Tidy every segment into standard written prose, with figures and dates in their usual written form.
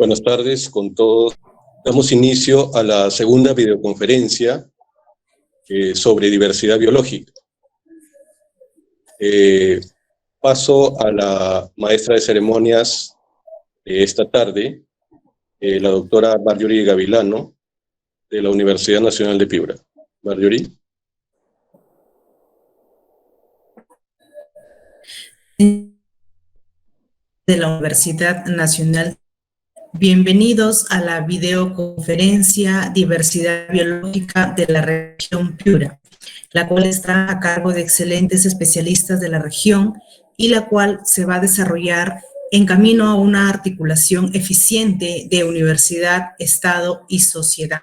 Buenas tardes con todos. Damos inicio a la segunda videoconferencia sobre diversidad biológica. Paso a la maestra de ceremonias esta tarde, la doctora Marjorie Gavilano, de la Universidad Nacional de Piura. Marjorie. De la Universidad Nacional. Bienvenidos a la videoconferencia Diversidad Biológica de la región Piura, la cual está a cargo de excelentes especialistas de la región y la cual se va a desarrollar en camino a una articulación eficiente de universidad, Estado y sociedad.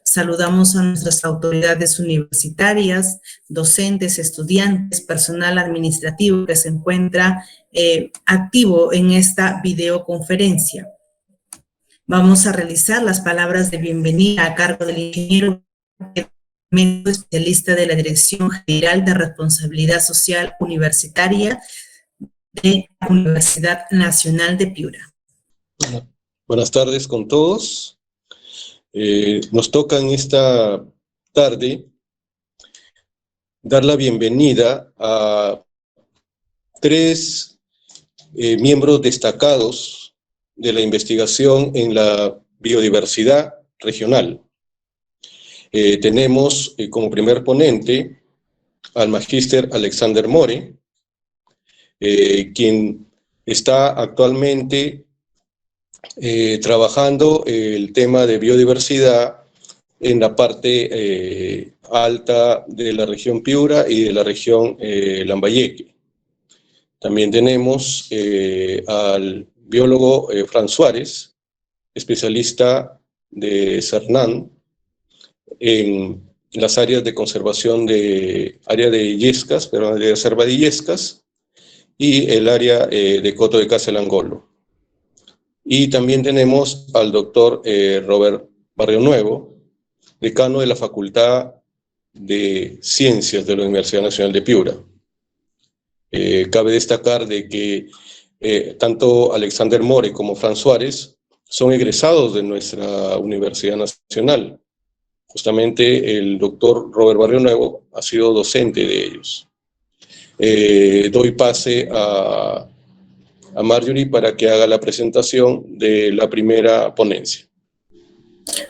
Saludamos a nuestras autoridades universitarias, docentes, estudiantes, personal administrativo que se encuentra activo en esta videoconferencia. Vamos a realizar las palabras de bienvenida a cargo del ingeniero especialista de la Dirección General de Responsabilidad Social Universitaria de la Universidad Nacional de Piura. Buenas tardes con todos. Nos toca en esta tarde dar la bienvenida a tres miembros destacados de la investigación en la biodiversidad regional. Tenemos como primer ponente al magíster Alexander More, quien está actualmente trabajando el tema de biodiversidad en la parte alta de la región Piura y de la región Lambayeque. También tenemos al biólogo Fran Suárez, especialista de CERNAN en las áreas de conservación de área de Illescas, pero de reserva de Illescas, y el área de Coto de Casalangolo. Y también tenemos al doctor Robert Barrionuevo, decano de la Facultad de Ciencias de la Universidad Nacional de Piura. Cabe destacar de que tanto Alexander More como Fran Suárez son egresados de nuestra Universidad Nacional. Justamente el doctor Robert Barrionuevo ha sido docente de ellos. Doy pase a Marjorie para que haga la presentación de la primera ponencia.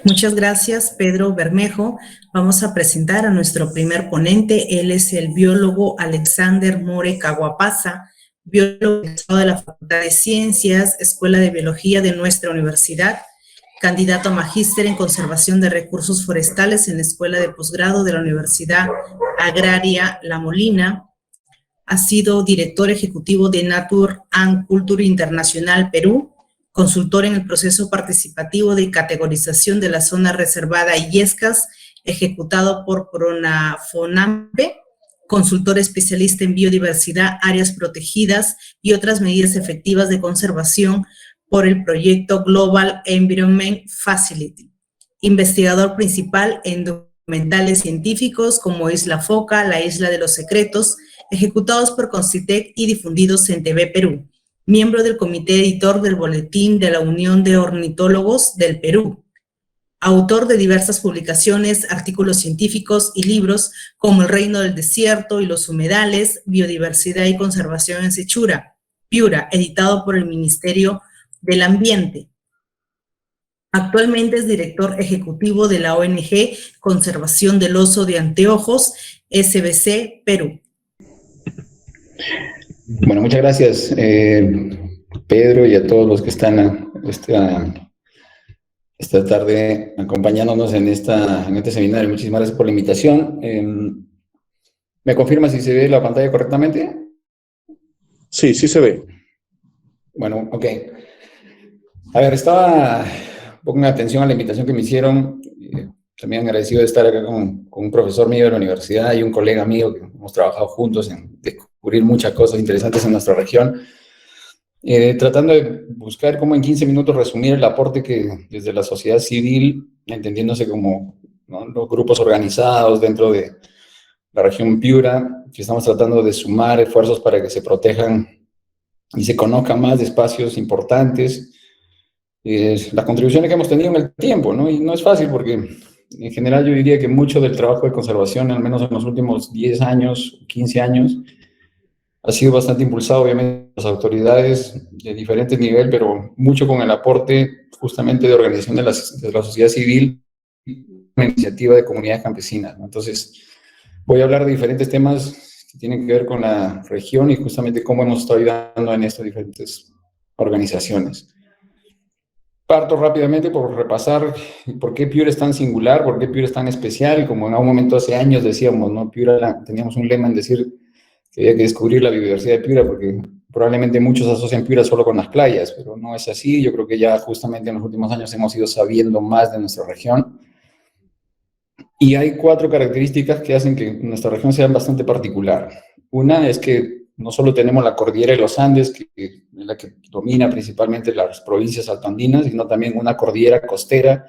Muchas gracias, Pedro Bermejo. Vamos a presentar a nuestro primer ponente. Él es el biólogo Alexander More Caguapasa, biólogo de la Facultad de Ciencias, Escuela de Biología de nuestra universidad, candidato a magíster en conservación de recursos forestales en la Escuela de Posgrado de la Universidad Agraria La Molina. Ha sido director ejecutivo de Nature and Culture Internacional Perú, consultor en el proceso participativo de categorización de la zona reservada Illescas, ejecutado por Pronafonampe, consultor especialista en biodiversidad, áreas protegidas y otras medidas efectivas de conservación por el proyecto Global Environment Facility, investigador principal en documentales científicos como Isla Foca, La Isla de los Secretos, ejecutados por Concitec y difundidos en TV Perú, miembro del comité editor del Boletín de la Unión de Ornitólogos del Perú, autor de diversas publicaciones, artículos científicos y libros como El Reino del Desierto y los Humedales, Biodiversidad y Conservación en Sechura, Piura, editado por el Ministerio del Ambiente. Actualmente es director ejecutivo de la ONG Conservación del Oso de Anteojos, SBC, Perú. Bueno, muchas gracias, Pedro, y a todos los que están esta tarde acompañándonos en este seminario. Muchísimas gracias por la invitación. ¿Me confirma si se ve la pantalla correctamente? Sí, sí se ve. Bueno, ok. A ver, pongan atención a la invitación que me hicieron. También agradecido de estar acá con un profesor mío de la universidad y un colega mío que hemos trabajado juntos en descubrir muchas cosas interesantes en nuestra región. Tratando de buscar cómo en 15 minutos resumir el aporte que desde la sociedad civil, entendiéndose como, ¿no?, los grupos organizados dentro de la región Piura, que estamos tratando de sumar esfuerzos para que se protejan y se conozcan más de espacios importantes las contribuciones que hemos tenido en el tiempo, ¿no? Y no es fácil porque en general yo diría que mucho del trabajo de conservación, al menos en los últimos 10 años, 15 años, ha sido bastante impulsado, obviamente, por las autoridades de diferente nivel, pero mucho con el aporte justamente de organización de la sociedad civil, una iniciativa de comunidades campesinas, ¿no? Entonces, voy a hablar de diferentes temas que tienen que ver con la región y justamente cómo hemos estado ayudando en estas diferentes organizaciones. Parto rápidamente por repasar por qué Piura es tan singular, por qué Piura es tan especial. Como en algún momento hace años decíamos, ¿no? Piura, teníamos un lema en decir que había que descubrir la biodiversidad de Piura, porque probablemente muchos asocian Piura solo con las playas, pero no es así. Yo creo que ya justamente en los últimos años hemos ido sabiendo más de nuestra región. Y hay 4 características que hacen que nuestra región sea bastante particular. Una es que no solo tenemos la cordillera de los Andes, que es la que domina principalmente las provincias altoandinas, sino también una cordillera costera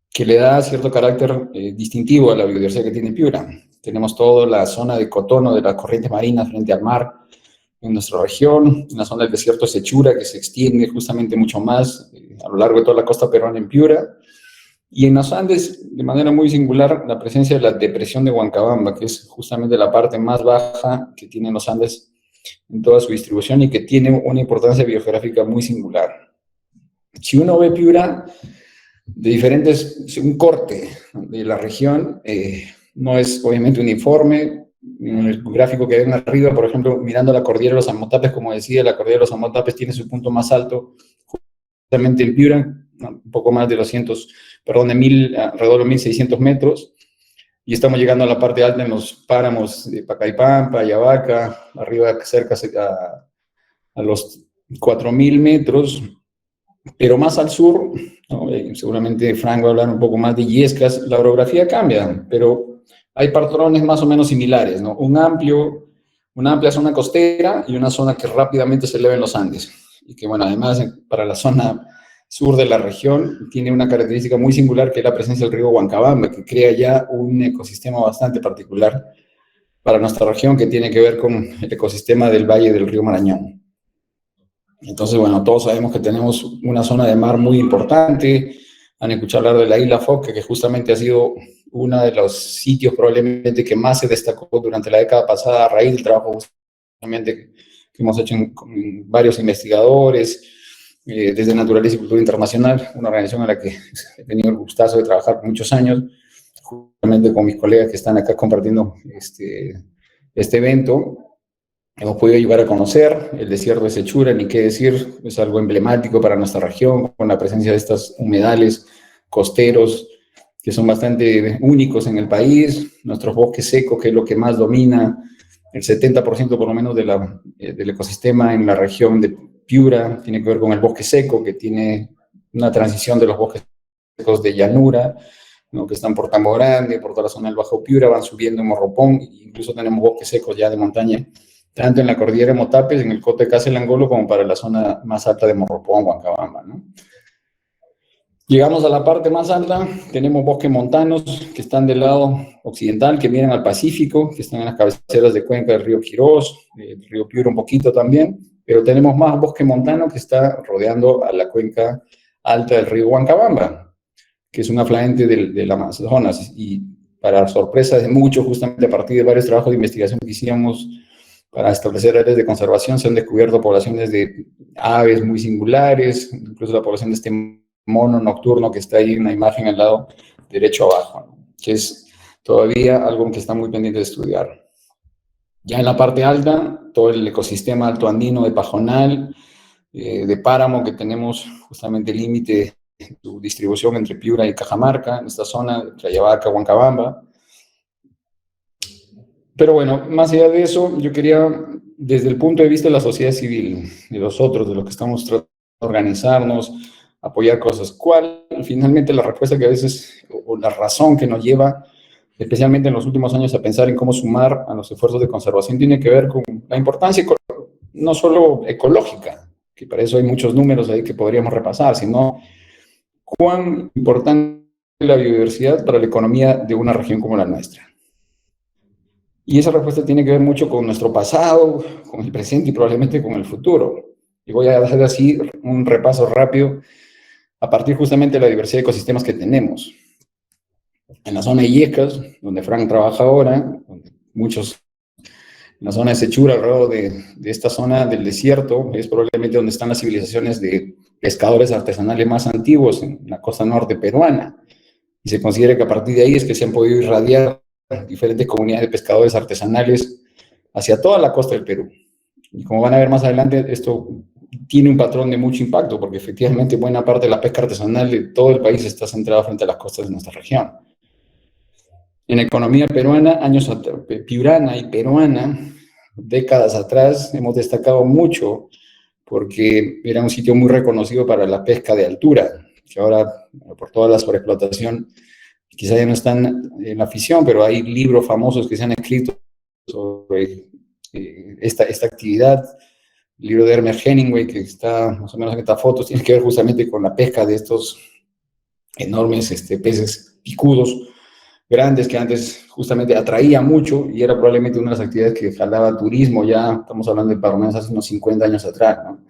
que le da cierto carácter distintivo a la biodiversidad que tiene Piura. Tenemos toda la zona de cotono de las corrientes marinas frente al mar en nuestra región, una zona del desierto de Sechura que se extiende justamente mucho más a lo largo de toda la costa peruana en Piura. Y en los Andes, de manera muy singular, la presencia de la depresión de Huancabamba, que es justamente la parte más baja que tienen los Andes en toda su distribución y que tiene una importancia biogeográfica muy singular. Si uno ve Piura de diferentes, un corte de la región, no es obviamente uniforme. En el gráfico que ven arriba, por ejemplo, mirando la cordillera de los Amotapes, como decía, la cordillera de los Amotapes tiene su punto más alto justamente en Piura, un poco más de alrededor de 1.600 metros, y estamos llegando a la parte alta en los páramos de Pacaipampa, Yavaca, arriba cerca a los 4.000 metros, pero más al sur, ¿no? Seguramente Frank va a hablar un poco más de Illescas, la orografía cambia, pero hay patrones más o menos similares, ¿no? Una amplia zona costera y una zona que rápidamente se eleva en los Andes, y que, bueno, además para la zona sur de la región tiene una característica muy singular, que es la presencia del río Huancabamba, que crea ya un ecosistema bastante particular para nuestra región, que tiene que ver con el ecosistema del valle del río Marañón. Entonces, bueno, todos sabemos que tenemos una zona de mar muy importante. Han escuchado hablar de la isla Foque, que justamente ha sido uno de los sitios probablemente que más se destacó durante la década pasada a raíz del trabajo justamente que hemos hecho con varios investigadores, desde Naturaleza y Cultura Internacional, una organización en la que he tenido el gustazo de trabajar por muchos años, justamente con mis colegas que están acá compartiendo este evento. Hemos podido llegar a conocer el desierto de Sechura, ni qué decir, es algo emblemático para nuestra región, con la presencia de estos humedales costeros que son bastante únicos en el país, nuestros bosques secos, que es lo que más domina, el 70% por lo menos del ecosistema en la región de Piura tiene que ver con el bosque seco, que tiene una transición de los bosques secos de llanura, ¿no? Que están por Tambo Grande, por toda la zona del Bajo Piura, van subiendo en Morropón, incluso tenemos bosques secos ya de montaña, tanto en la cordillera de Motapes, en el Coto de Caselangolo, como para la zona más alta de Morropón, Huancabamba, ¿no? Llegamos a la parte más alta, tenemos bosques montanos que están del lado occidental, que miran al Pacífico, que están en las cabeceras de cuenca del río Quirós, del río Piura un poquito también, pero tenemos más bosque montano que está rodeando a la cuenca alta del río Huancabamba, que es un afluente del Amazonas, y para sorpresa de muchos, justamente a partir de varios trabajos de investigación que hicimos para establecer áreas de conservación, se han descubierto poblaciones de aves muy singulares, incluso la población de este mono nocturno que está ahí en la imagen al lado derecho abajo, ¿no? Que es todavía algo que está muy pendiente de estudiar. Ya en la parte alta, todo el ecosistema altoandino de pajonal, de páramo, que tenemos justamente el límite de su distribución entre Piura y Cajamarca, en esta zona, entre Yavaca, Huancabamba. Pero bueno, más allá de eso, yo quería, desde el punto de vista de la sociedad civil, de nosotros, de los que estamos tratando de organizarnos, apoyar cosas, ¿cuál finalmente la respuesta que a veces, o la razón que nos lleva, especialmente en los últimos años, a pensar en cómo sumar a los esfuerzos de conservación, tiene que ver con la importancia no solo ecológica, que para eso hay muchos números ahí que podríamos repasar, sino cuán importante es la biodiversidad para la economía de una región como la nuestra. Y esa respuesta tiene que ver mucho con nuestro pasado, con el presente y probablemente con el futuro. Y voy a hacer así un repaso rápido a partir justamente de la diversidad de ecosistemas que tenemos. En la zona de Illescas, donde Frank trabaja ahora, muchos en la zona de Sechura, alrededor de esta zona del desierto, es probablemente donde están las civilizaciones de pescadores artesanales más antiguos en la costa norte peruana. Y se considera que a partir de ahí es que se han podido irradiar diferentes comunidades de pescadores artesanales hacia toda la costa del Perú. Y como van a ver más adelante, esto tiene un patrón de mucho impacto, porque efectivamente buena parte de la pesca artesanal de todo el país está centrada frente a las costas de nuestra región. En la economía peruana, piurana y peruana, décadas atrás, hemos destacado mucho porque era un sitio muy reconocido para la pesca de altura, que ahora, por toda la sobreexplotación, quizá ya no están en la afición, pero hay libros famosos que se han escrito sobre esta actividad. El libro de Ernest Hemingway, que está más o menos en estas fotos, tiene que ver justamente con la pesca de estos enormes peces picudos, grandes, que antes justamente atraía mucho y era probablemente una de las actividades que jalaba turismo, ya estamos hablando de por lo menos hace unos 50 años atrás, ¿no?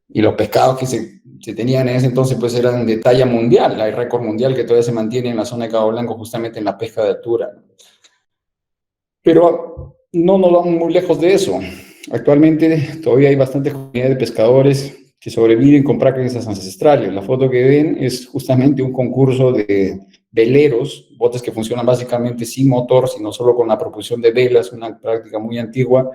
Y los pescados que se tenían en ese entonces pues eran de talla mundial, hay récord mundial que todavía se mantiene en la zona de Cabo Blanco justamente en la pesca de altura, ¿no? Pero no nos vamos muy lejos de eso. Actualmente todavía hay bastantes comunidades de pescadores que sobreviven con prácticas ancestrales. La foto que ven es justamente un concurso de veleros, botes que funcionan básicamente sin motor, sino solo con la propulsión de velas, una práctica muy antigua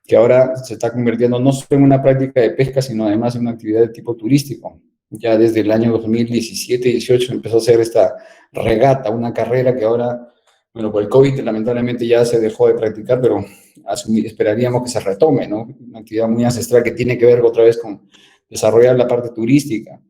que ahora se está convirtiendo no solo en una práctica de pesca, sino además en una actividad de tipo turístico. Ya desde el año 2017-18 empezó a hacer esta regata, una carrera que ahora, bueno, por el COVID lamentablemente ya se dejó de practicar, pero esperaríamos que se retome, ¿no? Una actividad muy ancestral que tiene que ver otra vez con desarrollar la parte turística.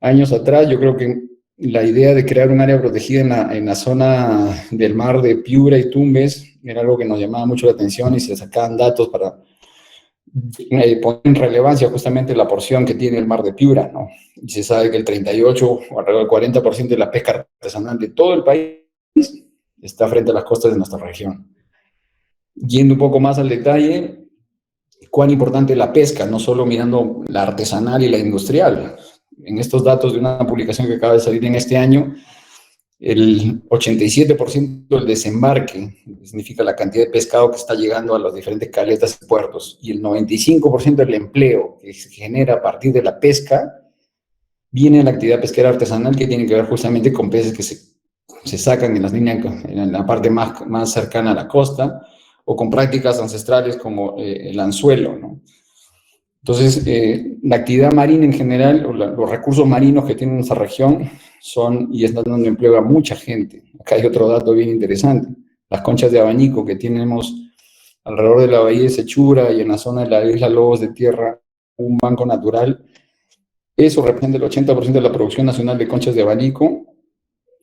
Años atrás, yo creo que la idea de crear un área protegida en la zona del mar de Piura y Tumbes era algo que nos llamaba mucho la atención y se sacaban datos para poner en relevancia justamente la porción que tiene el mar de Piura, ¿no? Y se sabe que el 38 o alrededor del 40% de la pesca artesanal de todo el país está frente a las costas de nuestra región. Yendo un poco más al detalle, cuán importante es la pesca, no solo mirando la artesanal y la industrial. En estos datos de una publicación que acaba de salir en este año, el 87% del desembarque, significa la cantidad de pescado que está llegando a las diferentes caletas y puertos, y el 95% del empleo que se genera a partir de la pesca, viene de la actividad pesquera artesanal que tiene que ver justamente con peces que se sacan en las líneas, en la parte más cercana a la costa, o con prácticas ancestrales como el anzuelo, ¿no? Entonces, la actividad marina en general, o los recursos marinos que tiene nuestra región son y están dando empleo a mucha gente. Acá hay otro dato bien interesante. Las conchas de abanico que tenemos alrededor de la bahía de Sechura y en la zona de la isla Lobos de Tierra, un banco natural, eso representa el 80% de la producción nacional de conchas de abanico,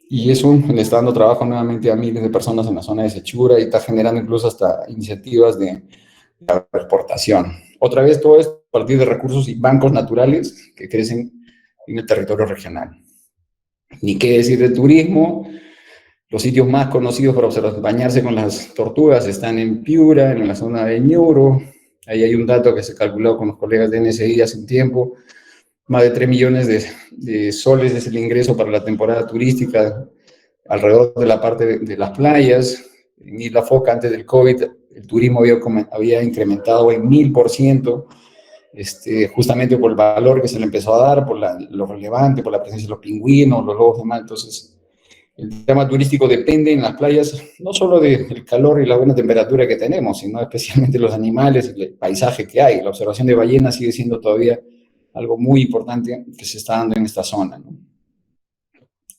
y eso le está dando trabajo nuevamente a miles de personas en la zona de Sechura y está generando incluso hasta iniciativas de exportación. Otra vez, todo esto a partir de recursos y bancos naturales que crecen en el territorio regional. Ni qué decir de turismo. Los sitios más conocidos para bañarse con las tortugas están en Piura, en la zona de Ñuro. Ahí hay un dato que se calculó con los colegas de NSI hace un tiempo. Más de 3 millones de soles es el ingreso para la temporada turística alrededor de la parte de las playas. En Isla Foca, antes del COVID, el turismo había incrementado en 1000%, justamente por el valor que se le empezó a dar, por lo relevante, por la presencia de los pingüinos, los lobos de mar. Entonces, el tema turístico depende en las playas no solo del calor y la buena temperatura que tenemos, sino especialmente los animales y el paisaje que hay. La observación de ballenas sigue siendo todavía algo muy importante que se está dando en esta zona, ¿no?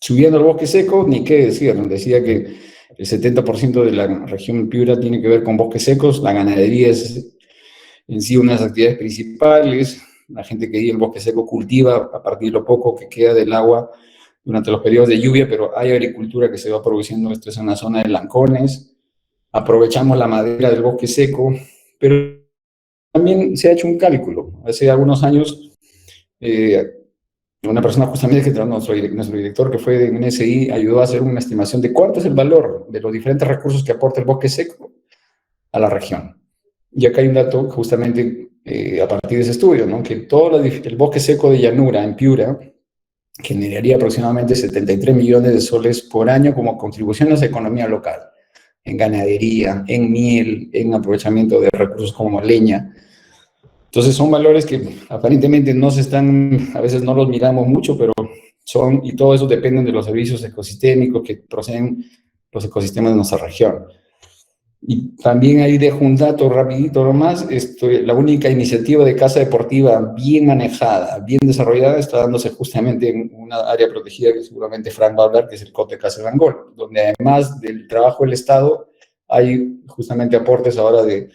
Subiendo al bosque seco, ni qué decir, ¿no? Decía que el 70% de la región Piura tiene que ver con bosques secos, la ganadería es en sí una de las actividades principales, la gente que vive en bosque seco cultiva a partir de lo poco que queda del agua durante los periodos de lluvia, pero hay agricultura que se va produciendo, esto es en la zona de Lancones, aprovechamos la madera del bosque seco, pero también se ha hecho un cálculo. Hace algunos años, una persona justamente que nuestro director, que fue de NSI, ayudó a hacer una estimación de cuánto es el valor de los diferentes recursos que aporta el bosque seco a la región. Y acá hay un dato justamente a partir de ese estudio, ¿no? Que todo el bosque seco de llanura en Piura generaría aproximadamente 73 millones de soles por año como contribución a esa economía local, en ganadería, en miel, en aprovechamiento de recursos como leña. Entonces son valores que aparentemente no se están, a veces no los miramos mucho, pero son, y todo eso depende de los servicios ecosistémicos que proceden los ecosistemas de nuestra región. Y también ahí dejo un dato rapidito nomás, la única iniciativa de casa deportiva bien manejada, bien desarrollada, está dándose justamente en una área protegida que seguramente Frank va a hablar, que es el Cote Casalangol, donde además del trabajo del Estado, hay justamente aportes ahora de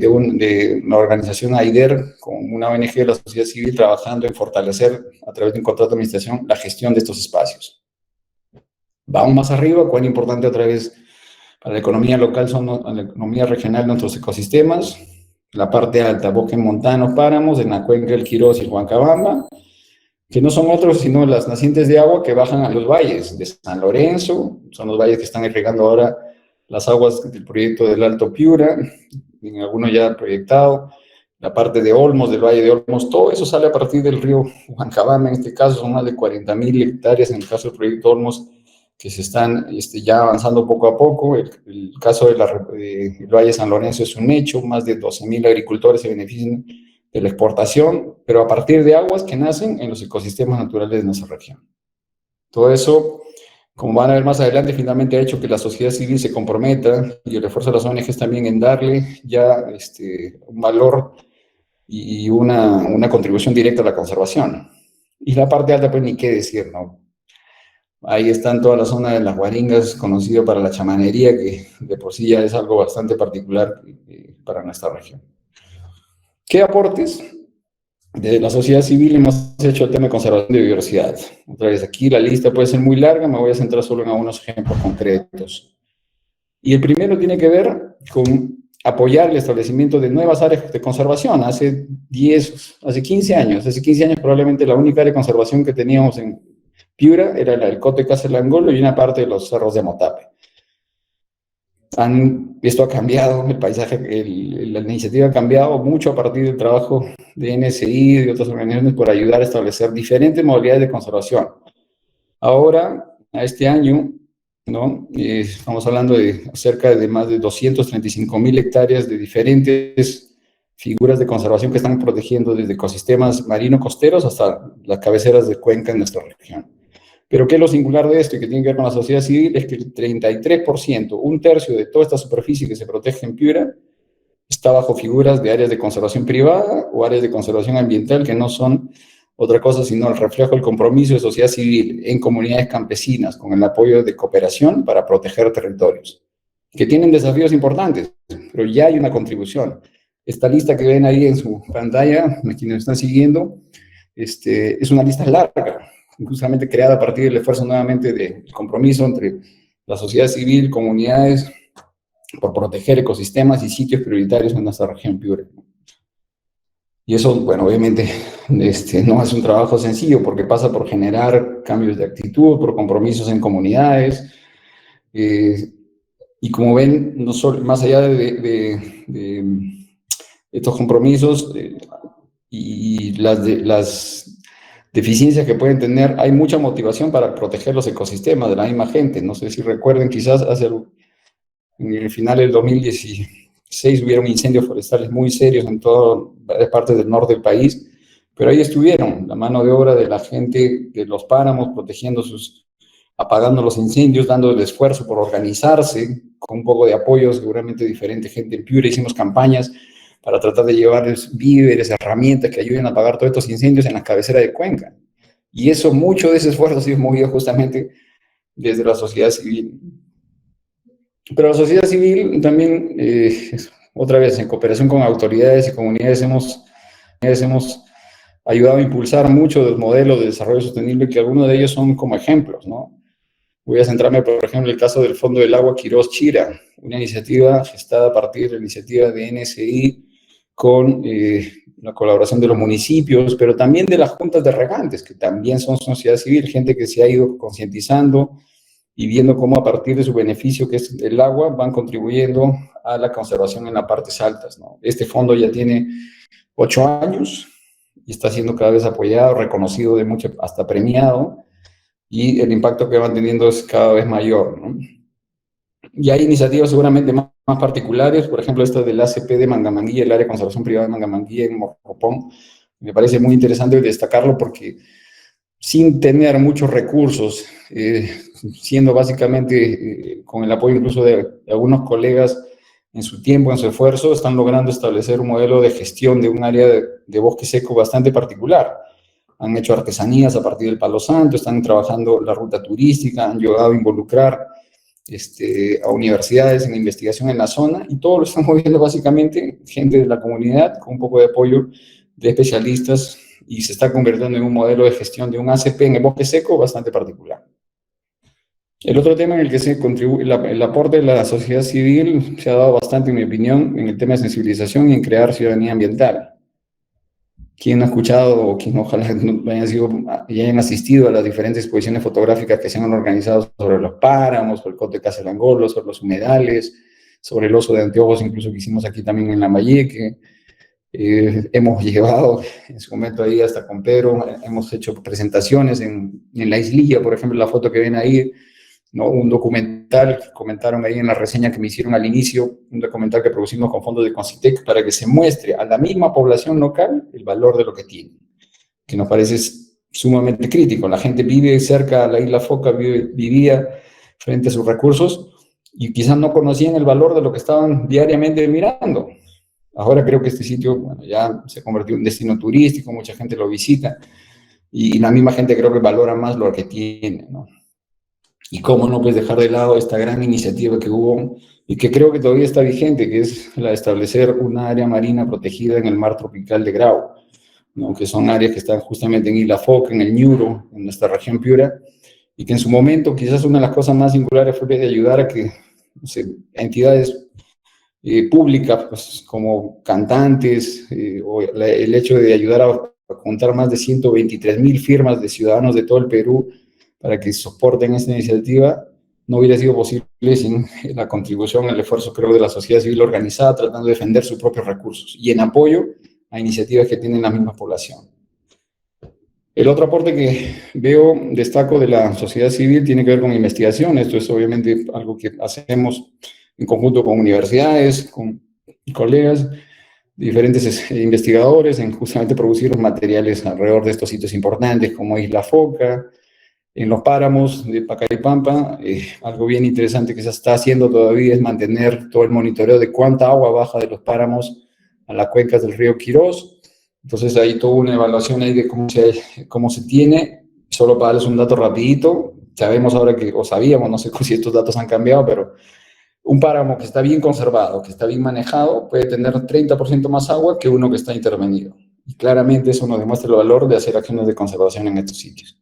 una organización AIDER con una ONG de la sociedad civil trabajando en fortalecer a través de un contrato de administración la gestión de estos espacios. Vamos más arriba, cuán importante otra vez para la economía local son la economía regional, nuestros ecosistemas, la parte alta, bosques montanos, páramos, en la cuenca del Quirós y el Huancabamba, que no son otros sino las nacientes de agua que bajan a los valles de San Lorenzo, son los valles que están irrigando ahora las aguas del proyecto del Alto Piura, en alguno ya proyectado, la parte de Olmos, del Valle de Olmos, todo eso sale a partir del río Huancabamba, en este caso son más de 40.000 hectáreas en el caso del proyecto Olmos, que se están ya avanzando poco a poco. El caso del Valle de San Lorenzo es un hecho, más de 12.000 agricultores se benefician de la exportación, pero a partir de aguas que nacen en los ecosistemas naturales de nuestra región. Todo eso, como van a ver más adelante, finalmente ha hecho que la sociedad civil se comprometa y el esfuerzo de las ONGs también en darle ya un valor y una contribución directa a la conservación. Y la parte alta, pues ni qué decir, ¿no? Ahí está en toda la zona de las Guaringas, conocido para la chamanería, que de por sí ya es algo bastante particular para nuestra región. ¿Qué aportes de la sociedad civil hemos hecho al tema de conservación de biodiversidad? Otra vez, aquí la lista puede ser muy larga, me voy a centrar solo en algunos ejemplos concretos. Y el primero tiene que ver con apoyar el establecimiento de nuevas áreas de conservación. Hace 15 años probablemente la única área de conservación que teníamos en Piura era el Cote Casalangolo y una parte de los cerros de Motape. Esto ha cambiado, el paisaje, la iniciativa ha cambiado mucho a partir del trabajo de NSI y de otras organizaciones por ayudar a establecer diferentes modalidades de conservación. Ahora, a este año, ¿no? Estamos hablando de cerca de más de 235.000 hectáreas de diferentes figuras de conservación que están protegiendo desde ecosistemas marino-costeros hasta las cabeceras de cuenca en nuestra región. Pero ¿qué es lo singular de esto y que tiene que ver con la sociedad civil? Es que el 33%, un tercio de toda esta superficie que se protege en Piura, está bajo figuras de áreas de conservación privada o áreas de conservación ambiental que no son otra cosa sino el reflejo del compromiso de sociedad civil en comunidades campesinas con el apoyo de cooperación para proteger territorios, que tienen desafíos importantes, pero ya hay una contribución. Esta lista que ven ahí en su pantalla, quienes están siguiendo, es una lista larga, justamente creada a partir del esfuerzo nuevamente del compromiso entre la sociedad civil, comunidades, por proteger ecosistemas y sitios prioritarios en nuestra región Piura. Y eso, bueno, obviamente no es un trabajo sencillo porque pasa por generar cambios de actitud, por compromisos en comunidades, y como ven, no solo, más allá de estos compromisos y las deficiencias que pueden tener, hay mucha motivación para proteger los ecosistemas de la misma gente. No sé si recuerden, quizás en el final del 2016 hubieron incendios forestales muy serios en todas partes del norte del país, pero ahí estuvieron la mano de obra de la gente de los páramos, apagando los incendios, dando el esfuerzo por organizarse, con un poco de apoyo, seguramente diferente gente en Piura. Hicimos campañas para tratar de llevarles víveres, herramientas que ayuden a apagar todos estos incendios en la cabecera de Cuenca. Y mucho de ese esfuerzo ha sido movido justamente desde la sociedad civil. Pero la sociedad civil también, otra vez, en cooperación con autoridades y comunidades, hemos ayudado a impulsar mucho de los modelos de desarrollo sostenible, que algunos de ellos son como ejemplos, ¿no? Voy a centrarme, por ejemplo, en el caso del Fondo del Agua Quirós Chira, una iniciativa gestada a partir de la iniciativa de NSI con la colaboración de los municipios, pero también de las juntas de regantes, que también son sociedad civil, gente que se ha ido concientizando y viendo cómo a partir de su beneficio, que es el agua, van contribuyendo a la conservación en las partes altas, ¿no? Este fondo ya tiene 8 años y está siendo cada vez apoyado, reconocido de mucho, hasta premiado, y el impacto que van teniendo es cada vez mayor, ¿no? Y hay iniciativas seguramente más particulares, por ejemplo, esta del ACP de Mangamanguilla, el Área de Conservación Privada de Mangamanguilla en Morropón. Me parece muy interesante destacarlo porque sin tener muchos recursos, siendo básicamente con el apoyo incluso de algunos colegas en su tiempo, en su esfuerzo, están logrando establecer un modelo de gestión de un área de bosque seco bastante particular. Han hecho artesanías a partir del palo santo, están trabajando la ruta turística, han llegado a involucrar a universidades en investigación en la zona, y todo lo están moviendo básicamente gente de la comunidad con un poco de apoyo de especialistas, y se está convirtiendo en un modelo de gestión de un ACP en el bosque seco bastante particular. El otro tema en el que se contribuye, el aporte de la sociedad civil se ha dado bastante, en mi opinión, en el tema de sensibilización y en crear ciudadanía ambiental. Quien ha escuchado o quien ojalá no hayan asistido a las diferentes exposiciones fotográficas que se han organizado sobre los páramos, sobre el coto de Casalangolo, sobre los humedales, sobre el oso de anteojos, incluso que hicimos aquí también en Lambayeque. Hemos llevado en su momento ahí hasta con Pedro, hemos hecho presentaciones en la islilla, por ejemplo, la foto que ven ahí, ¿no? Un documental que comentaron ahí en la reseña que me hicieron al inicio, un documental que producimos con fondos de Concitec para que se muestre a la misma población local el valor de lo que tiene, que nos parece sumamente crítico. La gente vive cerca a la isla Foca, vivía frente a sus recursos y quizás no conocían el valor de lo que estaban diariamente mirando. Ahora creo que este sitio, bueno, ya se convirtió en un destino turístico, mucha gente lo visita, y la misma gente creo que valora más lo que tiene, ¿no? Y cómo no puedes dejar de lado esta gran iniciativa que hubo y que creo que todavía está vigente, que es la de establecer una área marina protegida en el mar tropical de Grau, ¿no? Que son áreas que están justamente en Isla Foca, en el Ñuro, en nuestra región Piura, y que en su momento quizás una de las cosas más singulares fue de ayudar a que, no sé, entidades públicas, pues, como cantantes, o el hecho de ayudar a contar más de 123,000 firmas de ciudadanos de todo el Perú para que soporten esta iniciativa, no hubiera sido posible sin la contribución, el esfuerzo, creo, de la sociedad civil organizada tratando de defender sus propios recursos y en apoyo a iniciativas que tienen la misma población. El otro aporte que destaco de la sociedad civil tiene que ver con investigación. Esto es obviamente algo que hacemos en conjunto con universidades, con colegas, diferentes investigadores, en justamente producir materiales alrededor de estos sitios importantes como Isla Foca, en los páramos de Pacaypampa. Algo bien interesante que se está haciendo todavía es mantener todo el monitoreo de cuánta agua baja de los páramos a las cuencas del río Quirós. Entonces hay toda una evaluación ahí de cómo se tiene. Solo para darles un dato rapidito, sabemos ahora que, o sabíamos, no sé si estos datos han cambiado, pero un páramo que está bien conservado, que está bien manejado, puede tener 30% más agua que uno que está intervenido. Y claramente eso nos demuestra el valor de hacer acciones de conservación en estos sitios.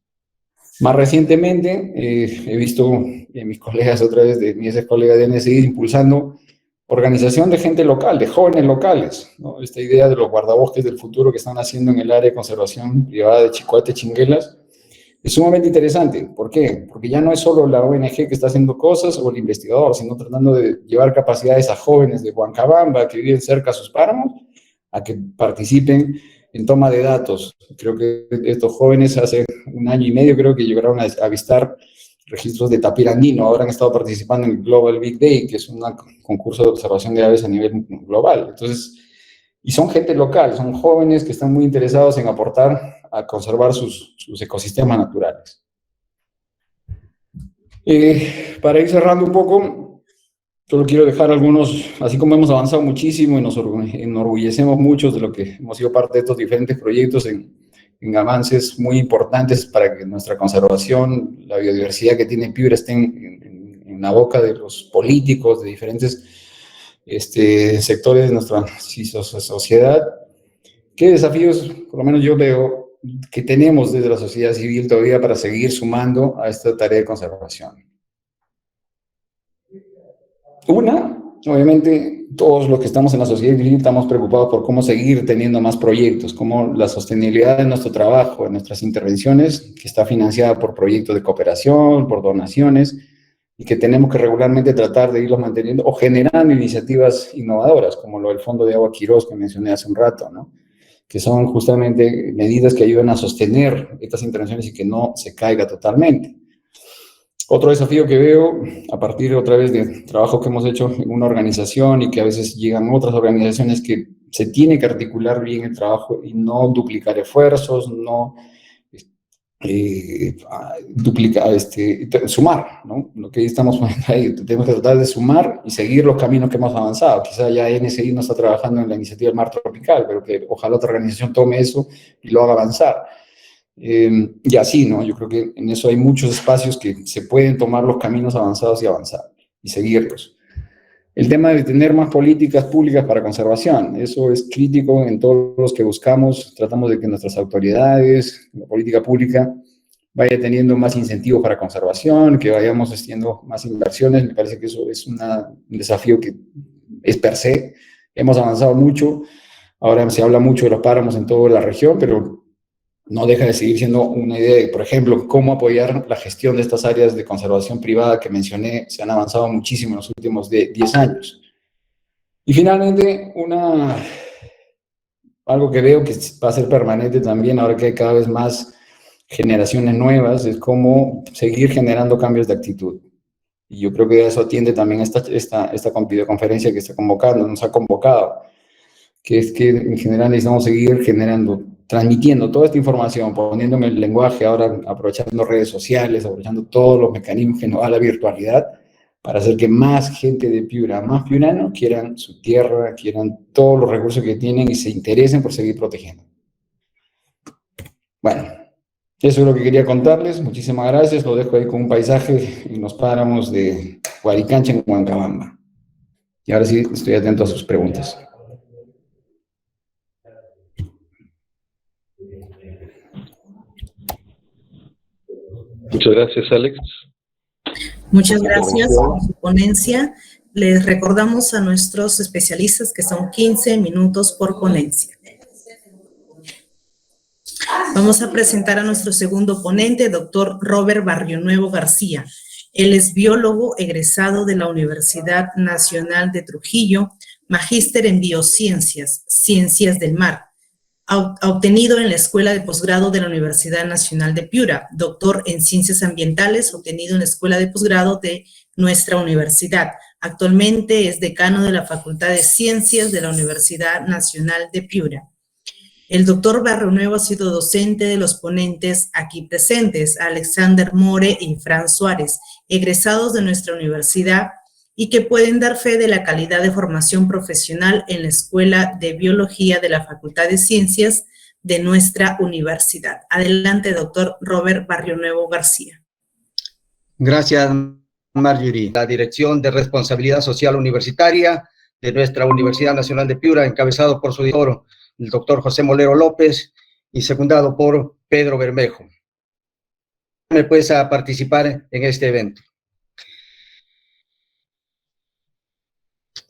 Más recientemente, he visto mis colegas, otra vez, mis ex colegas de NSI, impulsando organización de gente local, de jóvenes locales, ¿no? Esta idea de los guardabosques del futuro que están haciendo en el área de conservación privada de Chicoate, Chinguelas, es sumamente interesante. ¿Por qué? Porque ya no es solo la ONG que está haciendo cosas o el investigador, sino tratando de llevar capacidades a jóvenes de Huancabamba que viven cerca a sus páramos a que participen en toma de datos. Creo que estos jóvenes hace 1 año y medio creo que llegaron a avistar registros de tapir andino. Ahora han estado participando en el Global Big Day, que es un concurso de observación de aves a nivel global. Entonces, y son gente local, son jóvenes que están muy interesados en aportar a conservar sus ecosistemas naturales. Para ir cerrando un poco, solo quiero dejar algunos, así como hemos avanzado muchísimo y nos enorgullecemos mucho de lo que hemos sido parte de estos diferentes proyectos en avances muy importantes para que nuestra conservación, la biodiversidad que tiene Piura esté en la boca de los políticos, de diferentes sectores de nuestra sociedad. ¿Qué desafíos, por lo menos yo veo, que tenemos desde la sociedad civil todavía para seguir sumando a esta tarea de conservación? Una, obviamente, todos los que estamos en la sociedad civil estamos preocupados por cómo seguir teniendo más proyectos, cómo la sostenibilidad de nuestro trabajo, de nuestras intervenciones, que está financiada por proyectos de cooperación, por donaciones, y que tenemos que regularmente tratar de irlos manteniendo o generando iniciativas innovadoras, como lo del Fondo de Agua Quirós que mencioné hace un rato, ¿no? Que son justamente medidas que ayudan a sostener estas intervenciones y que no se caiga totalmente. Otro desafío que veo, a partir otra vez de trabajo que hemos hecho en una organización y que a veces llegan otras organizaciones, que se tiene que articular bien el trabajo y no duplicar esfuerzos, no sumar, ¿no? Lo que estamos poniendo ahí, tenemos que tratar de sumar y seguir los caminos que hemos avanzado. Quizá ya NSI no está trabajando en la iniciativa del Mar Tropical, pero que ojalá otra organización tome eso y lo haga avanzar. Y así, ¿no? Yo creo que en eso hay muchos espacios que se pueden tomar los caminos avanzados y avanzar y seguirlos. El tema de tener más políticas públicas para conservación, eso es crítico en todos los que buscamos, tratamos de que nuestras autoridades, la política pública, vaya teniendo más incentivos para conservación, que vayamos haciendo más inversiones. Me parece que eso es un desafío que es per se. Hemos avanzado mucho, ahora se habla mucho de los páramos en toda la región, pero no deja de seguir siendo una idea de, por ejemplo, cómo apoyar la gestión de estas áreas de conservación privada que mencioné. Se han avanzado muchísimo en los últimos 10 años. Y finalmente, algo que veo que va a ser permanente también, ahora que hay cada vez más generaciones nuevas, es cómo seguir generando cambios de actitud. Y yo creo que eso atiende también esta videoconferencia que está convocando, nos ha convocado, que es que en general necesitamos seguir transmitiendo toda esta información, poniéndome el lenguaje ahora, aprovechando redes sociales, aprovechando todos los mecanismos que nos da la virtualidad, para hacer que más gente de Piura, más piuranos, quieran su tierra, quieran todos los recursos que tienen y se interesen por seguir protegiendo. Bueno, eso es lo que quería contarles. Muchísimas gracias. Lo dejo ahí con un paisaje y nos páramos de Huaricancha en Huancabamba. Y ahora sí, estoy atento a sus preguntas. Muchas gracias, Alex. Muchas gracias por su ponencia. Les recordamos a nuestros especialistas que son 15 minutos por ponencia. Vamos a presentar a nuestro segundo ponente, doctor Robert Barrionuevo García. Él es biólogo egresado de la Universidad Nacional de Trujillo, magíster en biociencias, ciencias del mar. Obtenido en la Escuela de Posgrado de la Universidad Nacional de Piura, doctor en Ciencias Ambientales, obtenido en la Escuela de Posgrado de nuestra universidad. Actualmente es decano de la Facultad de Ciencias de la Universidad Nacional de Piura. El doctor Barrionuevo ha sido docente de los ponentes aquí presentes, Alexander More y Fran Suárez, egresados de nuestra universidad y que pueden dar fe de la calidad de formación profesional en la Escuela de Biología de la Facultad de Ciencias de nuestra universidad. Adelante, doctor Robert Barrionuevo García. Gracias, Marjorie. La Dirección de Responsabilidad Social Universitaria de nuestra Universidad Nacional de Piura, encabezado por su director, el doctor José Molero López, y secundado por Pedro Bermejo. Pues a participar en este evento.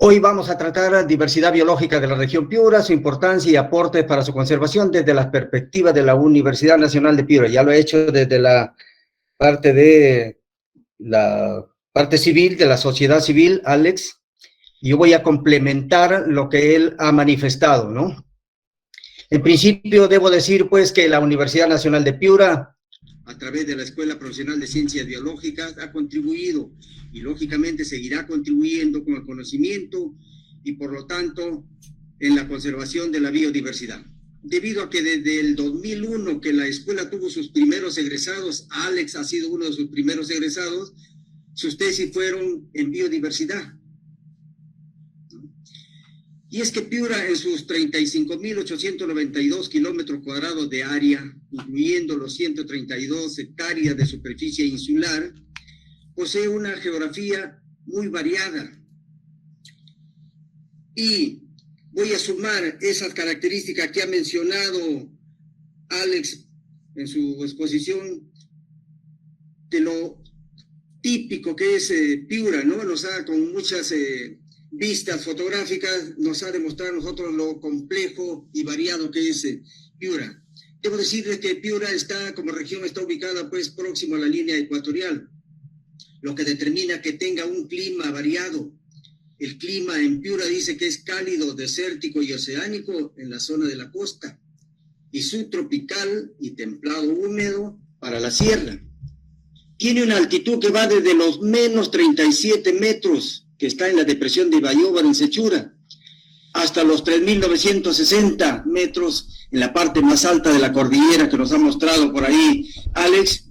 Hoy vamos a tratar diversidad biológica de la región Piura, su importancia y aportes para su conservación desde la perspectiva de la Universidad Nacional de Piura. Ya lo he hecho desde la parte civil, de la sociedad civil, Alex, y yo voy a complementar lo que él ha manifestado, ¿no? En principio, debo decir, pues, que la Universidad Nacional de Piura, a través de la Escuela Profesional de Ciencias Biológicas, ha contribuido y lógicamente seguirá contribuyendo con el conocimiento y por lo tanto en la conservación de la biodiversidad. Debido a que desde el 2001 que la escuela tuvo sus primeros egresados, Alex ha sido uno de sus primeros egresados, sus tesis fueron en biodiversidad. Y es que Piura, en sus 35.892 kilómetros cuadrados de área, incluyendo los 132 hectáreas de superficie insular, posee una geografía muy variada. Y voy a sumar esas características que ha mencionado Alex en su exposición de lo típico que es Piura, ¿no? Nos ha, con muchas vistas fotográficas, nos ha demostrado a nosotros lo complejo y variado que es Piura. Debo decirles que Piura está, como región, está ubicada pues próximo a la línea ecuatorial, lo que determina que tenga un clima variado. El clima en Piura dice que es cálido, desértico y oceánico en la zona de la costa, y subtropical y templado húmedo para la sierra. Tiene una altitud que va desde los menos 37 metros, que está en la depresión de Ibayobar en Sechura, hasta los 3.960 metros en la parte más alta de la cordillera que nos ha mostrado por ahí Alex.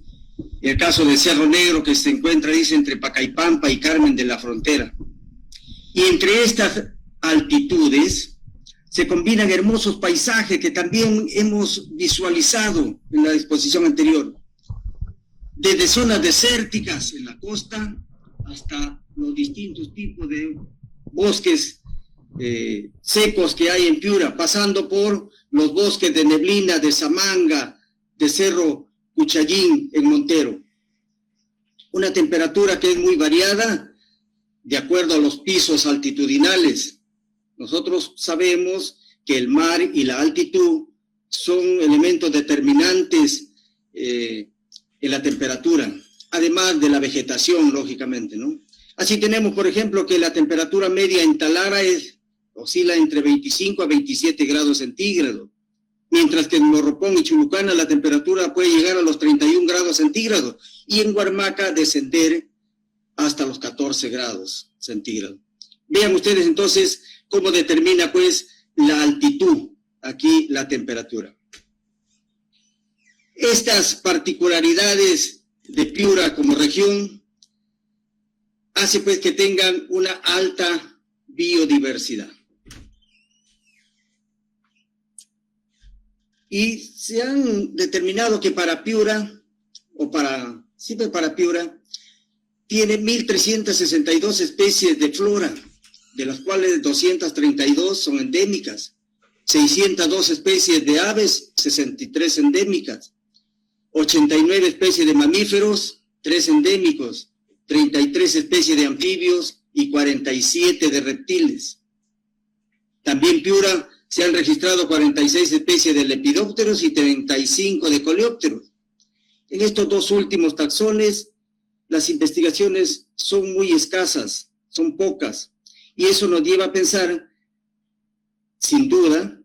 El caso de Cerro Negro, que se encuentra, dice, entre Pacaipampa y Carmen de la Frontera. Y entre estas altitudes se combinan hermosos paisajes que también hemos visualizado en la exposición anterior. Desde zonas desérticas en la costa hasta los distintos tipos de bosques secos que hay en Piura, pasando por los bosques de neblina, de Samanga, de Cerro Cuchallín en Montero. Una temperatura que es muy variada de acuerdo a los pisos altitudinales. Nosotros sabemos que el mar y la altitud son elementos determinantes en la temperatura, además de la vegetación, lógicamente, ¿no? Así tenemos, por ejemplo, que la temperatura media en Talara oscila entre 25 a 27 grados centígrados, mientras que en Morropón y Chulucana la temperatura puede llegar a los 31 grados centígrados, y en Huarmaca descender hasta los 14 grados centígrados. Vean ustedes entonces cómo determina pues la altitud, aquí la temperatura. Estas particularidades de Piura como región hace pues que tengan una alta biodiversidad. Y se han determinado que para Piura, siempre para Piura, tiene 1.362 especies de flora, de las cuales 232 son endémicas, 602 especies de aves, 63 endémicas, 89 especies de mamíferos, 3 endémicos, 33 especies de anfibios y 47 de reptiles. También Piura se han registrado 46 especies de lepidópteros y 35 de coleópteros. En estos dos últimos taxones, las investigaciones son muy escasas, son pocas, y eso nos lleva a pensar, sin duda,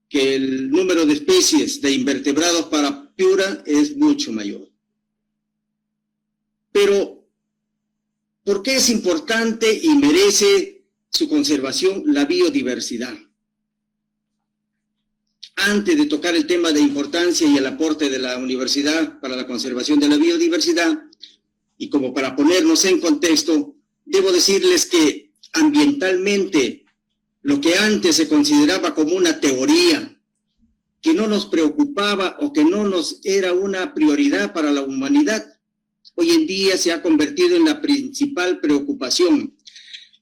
que el número de especies de invertebrados para Piura es mucho mayor. Pero, ¿por qué es importante y merece su conservación la biodiversidad? Antes de tocar el tema de importancia y el aporte de la universidad para la conservación de la biodiversidad, y como para ponernos en contexto, debo decirles que ambientalmente lo que antes se consideraba como una teoría, que no nos preocupaba o que no nos era una prioridad para la humanidad, hoy en día se ha convertido en la principal preocupación.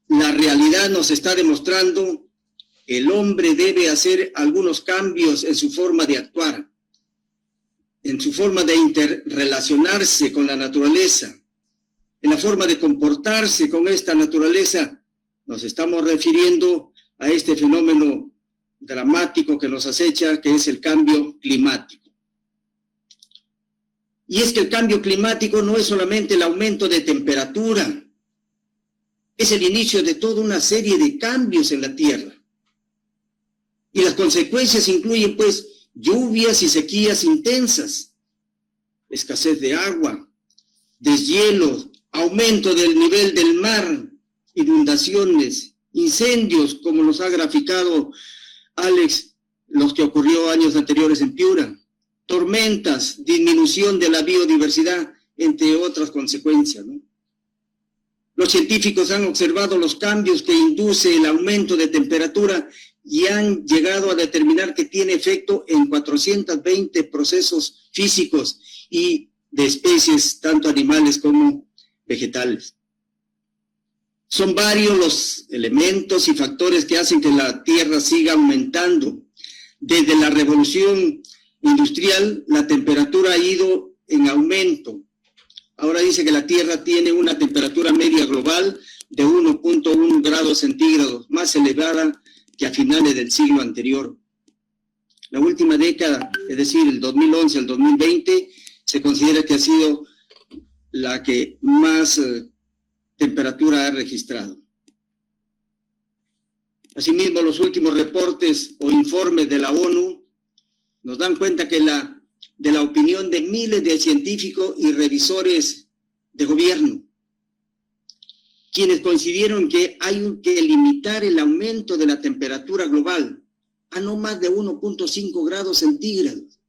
La realidad nos está demostrando que el hombre debe hacer algunos cambios en su forma de actuar, en su forma de interrelacionarse con la naturaleza, en la forma de comportarse con esta naturaleza. Nos estamos refiriendo a este fenómeno dramático que nos acecha, que es el cambio climático. Y es que el cambio climático no es solamente el aumento de temperatura, es el inicio de toda una serie de cambios en la Tierra. Y las consecuencias incluyen, pues, lluvias y sequías intensas, escasez de agua, deshielo, aumento del nivel del mar, inundaciones, incendios, como nos ha graficado Alex, los que ocurrió años anteriores en Piura, tormentas, disminución de la biodiversidad, entre otras consecuencias, ¿no? Los científicos han observado los cambios que induce el aumento de temperatura y han llegado a determinar que tiene efecto en 420 procesos físicos y de especies, tanto animales como vegetales. Son varios los elementos y factores que hacen que la Tierra siga aumentando. Desde la revolución industrial, la temperatura ha ido en aumento. Ahora dice que la Tierra tiene una temperatura media global de 1.1 grados centígrados, más elevada que a finales del siglo anterior. La última década, es decir, el 2011 al 2020, se considera que ha sido la que más temperatura ha registrado. Asimismo, los últimos reportes o informes de la ONU nos dan cuenta que de la opinión de miles de científicos y revisores de gobierno, quienes coincidieron que hay que limitar el aumento de la temperatura global a no más de 1.5 grados centígrados.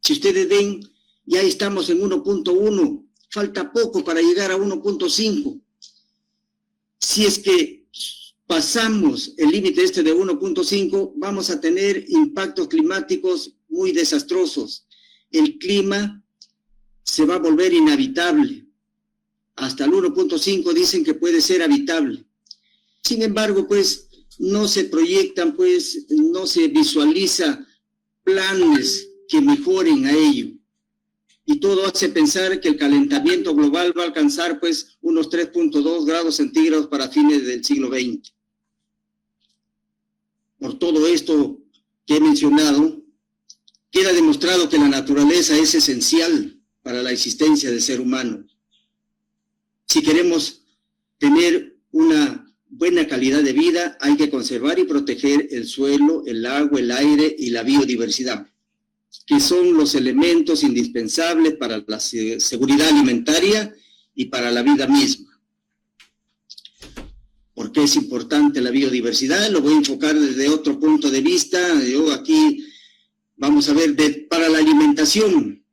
Si ustedes ven, ya estamos en 1.1, falta poco para llegar a 1.5. Si es que pasamos el límite de 1.5, vamos a tener impactos climáticos muy desastrosos. El clima se va a volver inhabitable. Hasta el 1.5 dicen que puede ser habitable. Sin embargo, pues, no se proyectan, pues, no se visualiza planes que mejoren a ello. Y todo hace pensar que el calentamiento global va a alcanzar, pues, unos 3.2 grados centígrados para fines del siglo XX. Por todo esto que he mencionado, queda demostrado que la naturaleza es esencial para la existencia del ser humano. Si queremos tener una buena calidad de vida, hay que conservar y proteger el suelo, el agua, el aire y la biodiversidad, que son los elementos indispensables para la seguridad alimentaria y para la vida misma. ¿Por qué es importante la biodiversidad? Lo voy a enfocar desde otro punto de vista. Yo aquí vamos a ver para la alimentación.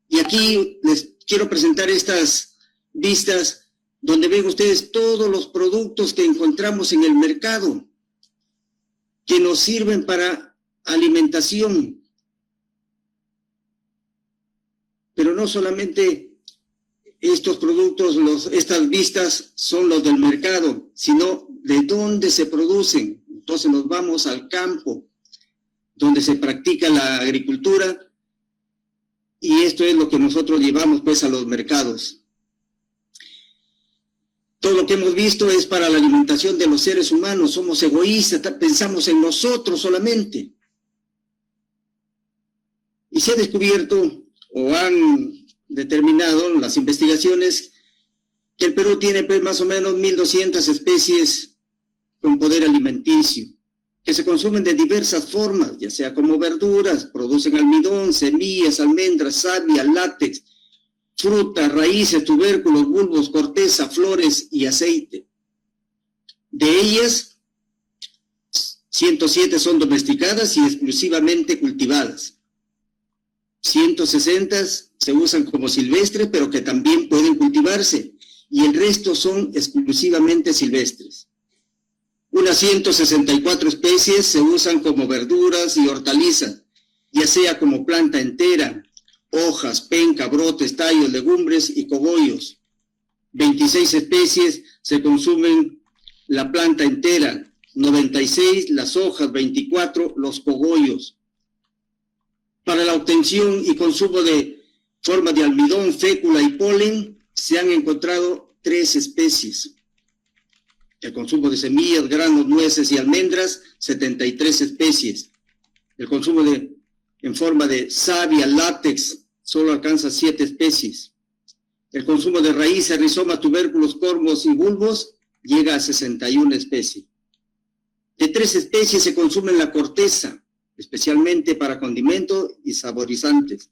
Y aquí les quiero presentar estas vistas donde ven ustedes todos los productos que encontramos en el mercado que nos sirven para alimentación. Pero no solamente estos productos, estas vistas son los del mercado, sino de dónde se producen. Entonces nos vamos al campo, donde se practica la agricultura, y esto es lo que nosotros llevamos pues a los mercados. Todo lo que hemos visto es para la alimentación de los seres humanos. Somos egoístas, pensamos en nosotros solamente. Y se ha descubierto, o han determinado las investigaciones, que el Perú tiene pues más o menos 1.200 especies con poder alimenticio, que se consumen de diversas formas, ya sea como verduras, producen almidón, semillas, almendras, savia, látex, frutas, raíces, tubérculos, bulbos, corteza, flores y aceite. De ellas, 107 son domesticadas y exclusivamente cultivadas. 160 se usan como silvestres, pero que también pueden cultivarse, y el resto son exclusivamente silvestres. Unas 164 especies se usan como verduras y hortalizas, ya sea como planta entera, hojas, penca, brotes, tallos, legumbres y cogollos. 26 especies se consumen la planta entera, 96 las hojas, 24 los cogollos. Para la obtención y consumo de forma de almidón, fécula y polen, se han encontrado 3 especies. El consumo de semillas, granos, nueces y almendras, 73 especies. El consumo en forma de savia, látex, solo alcanza 7 especies. El consumo de raíces, rizomas, tubérculos, cormos y bulbos llega a 61 especies. De 3 especies se consume la corteza, especialmente para condimentos y saborizantes.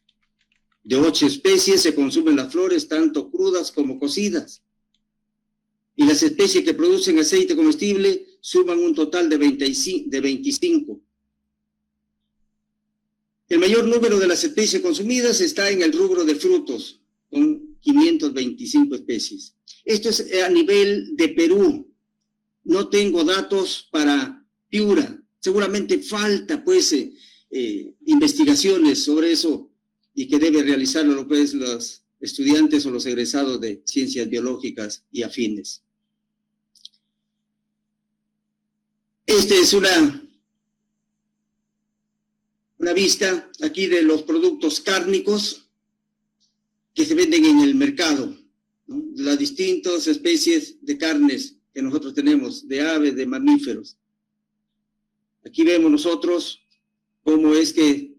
De 8 especies se consumen las flores, tanto crudas como cocidas. Y las especies que producen aceite comestible suman un total de 25. El mayor número de las especies consumidas está en el rubro de frutos, con 525 especies. Esto es a nivel de Perú. No tengo datos para Piura. Seguramente falta, pues, investigaciones sobre eso y que debe realizarlo, pues, los estudiantes o los egresados de ciencias biológicas y afines. Esta es una vista aquí de los productos cárnicos que se venden en el mercado, ¿no? Las distintas especies de carnes que nosotros tenemos, de aves, de mamíferos. Aquí vemos nosotros cómo es que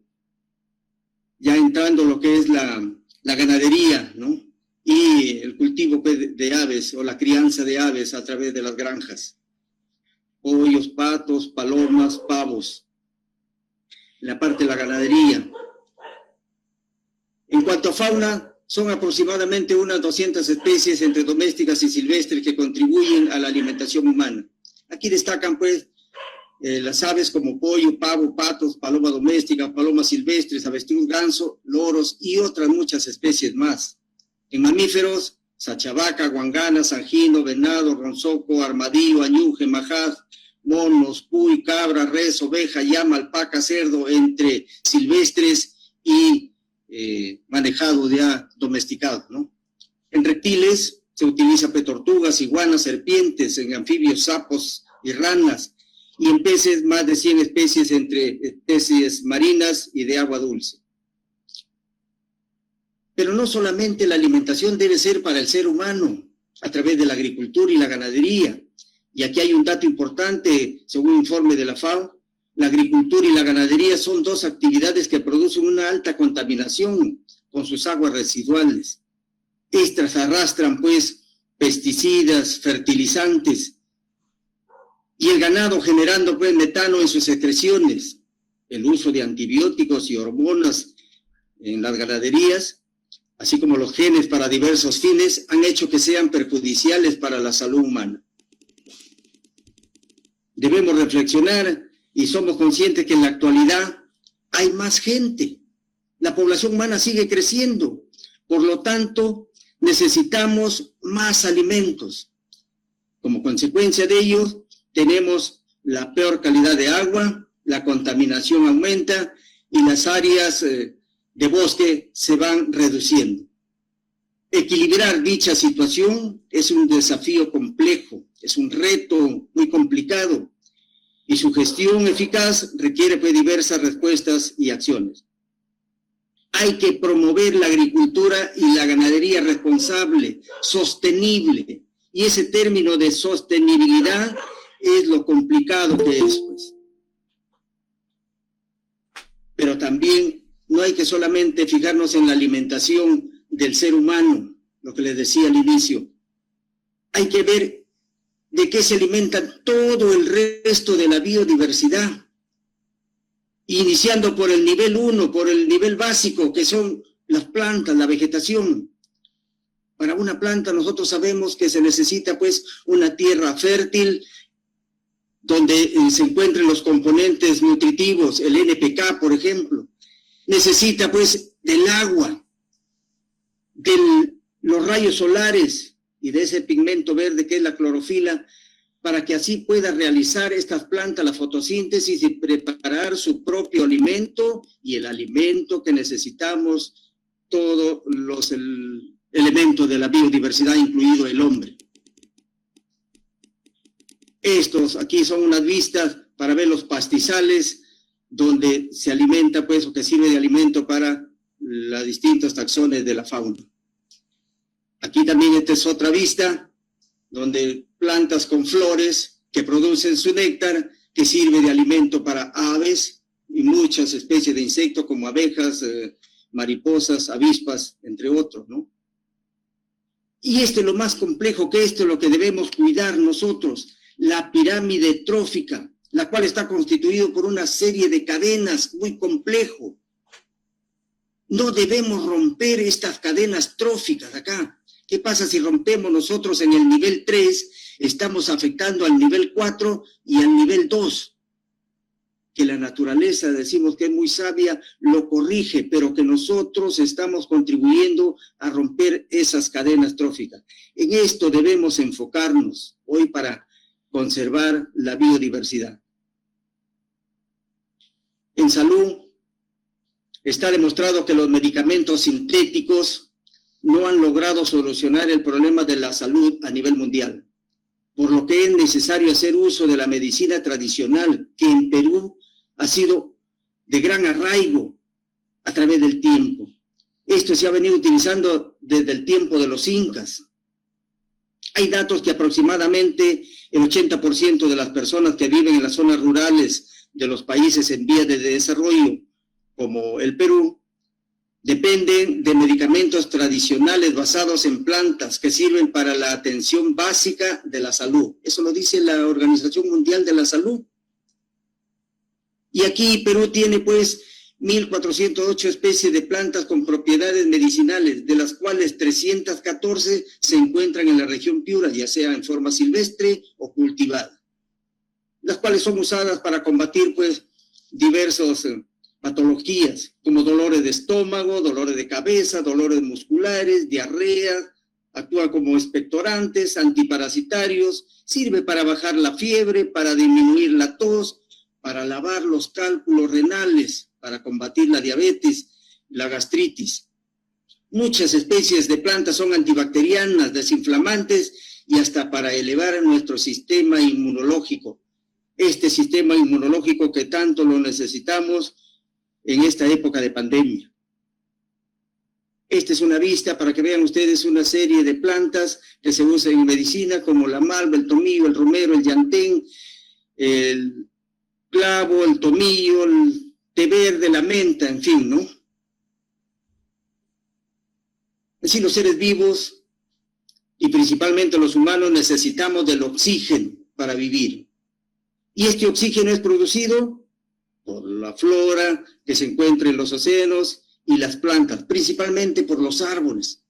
ya entrando lo que es la ganadería, ¿no? y el cultivo de aves o la crianza de aves a través de las granjas. Pollos, patos, palomas, pavos. En la parte de la ganadería. En cuanto a fauna, son aproximadamente unas 200 especies entre domésticas y silvestres que contribuyen a la alimentación humana. Aquí destacan pues las aves como pollo, pavo, patos, paloma doméstica, palomas silvestres, avestruz, ganso, loros y otras muchas especies más. En mamíferos, sachavaca, guangana, sanjino, venado, ronzoco, armadillo, añuje, majás, monos, cuy, cabra, res, oveja, llama, alpaca, cerdo, entre silvestres y manejado ya domesticado, ¿no? En reptiles se utiliza tortugas, iguanas, serpientes, en anfibios, sapos y ranas, y en peces más de 100 especies entre especies marinas y de agua dulce. Pero no solamente la alimentación debe ser para el ser humano, a través de la agricultura y la ganadería. Y aquí hay un dato importante, según un informe de la FAO, la agricultura y la ganadería son dos actividades que producen una alta contaminación con sus aguas residuales. Estas arrastran, pues, pesticidas, fertilizantes, y el ganado generando, pues, metano en sus secreciones. El uso de antibióticos y hormonas en las ganaderías, así como los genes para diversos fines, han hecho que sean perjudiciales para la salud humana. Debemos reflexionar y somos conscientes que en la actualidad hay más gente. La población humana sigue creciendo. Por lo tanto, necesitamos más alimentos. Como consecuencia de ello, tenemos la peor calidad de agua, la contaminación aumenta y las áreas de bosque se van reduciendo. Equilibrar dicha situación es un desafío complejo, es un reto muy complicado, y su gestión eficaz requiere pues diversas respuestas y acciones. Hay que promover la agricultura y la ganadería responsable, sostenible, y ese término de sostenibilidad es lo complicado que es, pues. Pero también no hay que solamente fijarnos en la alimentación del ser humano, lo que les decía al inicio. Hay que ver de qué se alimenta todo el resto de la biodiversidad, iniciando por el nivel 1, por el nivel básico, que son las plantas, la vegetación. Para una planta nosotros sabemos que se necesita pues una tierra fértil, donde se encuentren los componentes nutritivos, el NPK, por ejemplo. Necesita pues del agua, de los rayos solares y de ese pigmento verde que es la clorofila, para que así pueda realizar estas plantas la fotosíntesis y preparar su propio alimento y el alimento que necesitamos todos los elementos de la biodiversidad, incluido el hombre. Estos aquí son unas vistas para ver los pastizales donde se alimenta, pues, o que sirve de alimento para las distintos taxones de la fauna. Aquí también esta es otra vista donde plantas con flores que producen su néctar, que sirve de alimento para aves y muchas especies de insectos como abejas, mariposas, avispas, entre otros, ¿no? Y esto es lo más complejo, que esto es lo que debemos cuidar nosotros, la pirámide trófica, la cual está constituida por una serie de cadenas muy complejo. No debemos romper estas cadenas tróficas acá. ¿Qué pasa si rompemos nosotros en el nivel 3? Estamos afectando al nivel 4 y al nivel 2. Que la naturaleza, decimos que es muy sabia, lo corrige, pero que nosotros estamos contribuyendo a romper esas cadenas tróficas. En esto debemos enfocarnos hoy para conservar la biodiversidad. En salud, está demostrado que los medicamentos sintéticos no han logrado solucionar el problema de la salud a nivel mundial, por lo que es necesario hacer uso de la medicina tradicional, que en Perú ha sido de gran arraigo a través del tiempo. Esto se ha venido utilizando desde el tiempo de los incas. Hay datos que aproximadamente el 80% de las personas que viven en las zonas rurales de los países en vías de desarrollo, como el Perú, dependen de medicamentos tradicionales basados en plantas que sirven para la atención básica de la salud. Eso lo dice la Organización Mundial de la Salud. Y aquí Perú tiene pues 1.408 especies de plantas con propiedades medicinales, de las cuales 314 se encuentran en la región Piura, ya sea en forma silvestre o cultivada, las cuales son usadas para combatir pues diversas patologías, como dolores de estómago, dolores de cabeza, dolores musculares, diarrea, actúa como expectorantes, antiparasitarios, sirve para bajar la fiebre, para disminuir la tos, para lavar los cálculos renales, para combatir la diabetes, la gastritis. Muchas especies de plantas son antibacterianas, desinflamantes y hasta para elevar nuestro sistema inmunológico. Este sistema inmunológico que tanto lo necesitamos en esta época de pandemia. Esta es una vista para que vean ustedes una serie de plantas que se usan en medicina, como la malva, el tomillo, el romero, el llantén, el clavo, el tomillo, el té verde, la menta, en fin, ¿no? Así los seres vivos, y principalmente los humanos, necesitamos del oxígeno para vivir. Y este oxígeno es producido por la flora que se encuentra en los océanos y las plantas, principalmente por los árboles.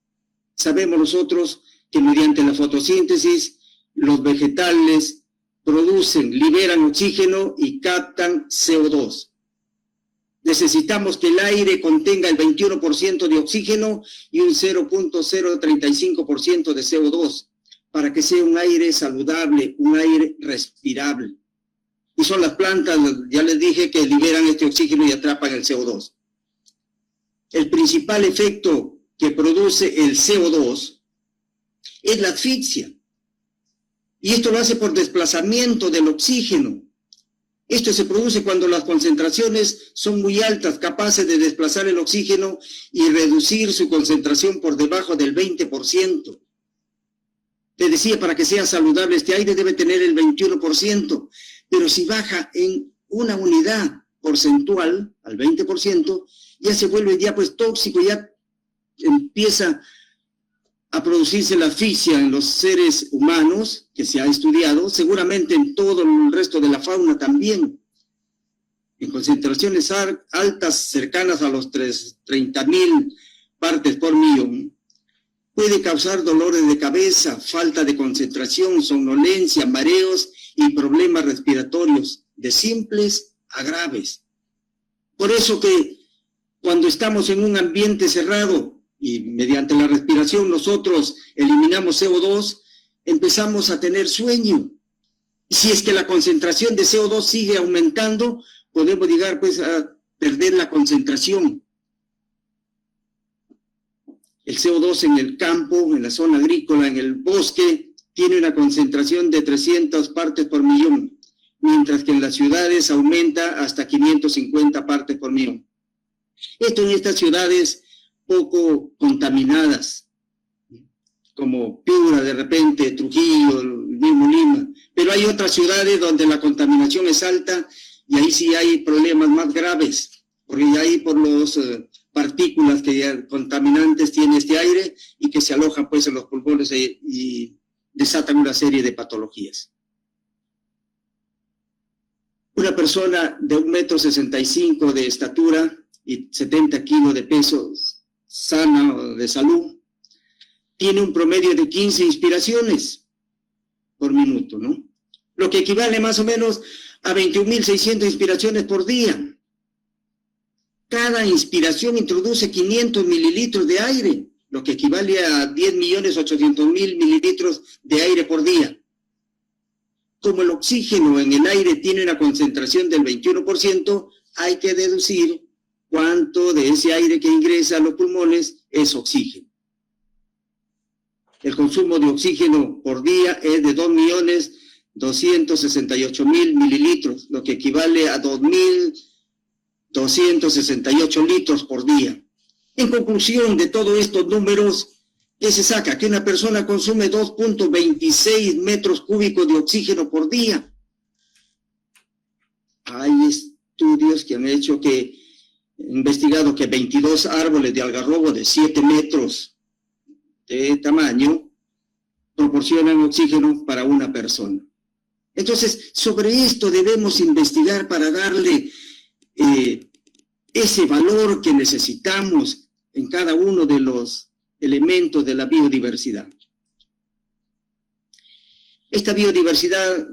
Sabemos nosotros que mediante la fotosíntesis los vegetales producen, liberan oxígeno y captan CO2. Necesitamos que el aire contenga el 21% de oxígeno y un 0.035% de CO2 para que sea un aire saludable, un aire respirable. Y son las plantas, ya les dije, que liberan este oxígeno y atrapan el CO2. El principal efecto que produce el CO2 es la asfixia. Y esto lo hace por desplazamiento del oxígeno. Esto se produce cuando las concentraciones son muy altas, capaces de desplazar el oxígeno y reducir su concentración por debajo del 20%. Te decía, para que sea saludable este aire debe tener el 21%. Pero si baja en una unidad porcentual, al 20%, ya se vuelve ya pues tóxico, ya empieza a producirse la asfixia en los seres humanos, que se ha estudiado, seguramente en todo el resto de la fauna también. En concentraciones altas, cercanas a los 30.000 partes por millón, puede causar dolores de cabeza, falta de concentración, somnolencia, mareos y problemas respiratorios, de simples a graves. Por eso que cuando estamos en un ambiente cerrado y mediante la respiración nosotros eliminamos CO2, empezamos a tener sueño. Y si es que la concentración de CO2 sigue aumentando, podemos llegar pues a perder la concentración. El CO2 en el campo, en la zona agrícola, en el bosque, tiene una concentración de 300 partes por millón, mientras que en las ciudades aumenta hasta 550 partes por millón. Esto en estas ciudades poco contaminadas, como Piura, de repente, Trujillo, el mismo Lima, pero hay otras ciudades donde la contaminación es alta y ahí sí hay problemas más graves, porque ahí por los partículas que contaminantes tiene este aire y que se alojan pues en los pulmones y desatan una serie de patologías. Una persona de 1,65 m de estatura y 70 kilos de peso, sana de salud, tiene un promedio de 15 inspiraciones por minuto, ¿no? Lo que equivale más o menos a 21.600 inspiraciones por día. Cada inspiración introduce 500 mililitros de aire, lo que equivale a 10.800.000 mililitros de aire por día. Como el oxígeno en el aire tiene una concentración del 21%, hay que deducir cuánto de ese aire que ingresa a los pulmones es oxígeno. El consumo de oxígeno por día es de 2.268.000 mililitros, lo que equivale a 2.268 litros por día. En conclusión de todos estos números, ¿qué se saca? Que una persona consume 2.26 metros cúbicos de oxígeno por día. Hay estudios que han hecho que investigado que 22 árboles de algarrobo de 7 metros de tamaño proporcionan oxígeno para una persona. Entonces, sobre esto debemos investigar para darle ese valor que necesitamos en cada uno de los elementos de la biodiversidad. Esta biodiversidad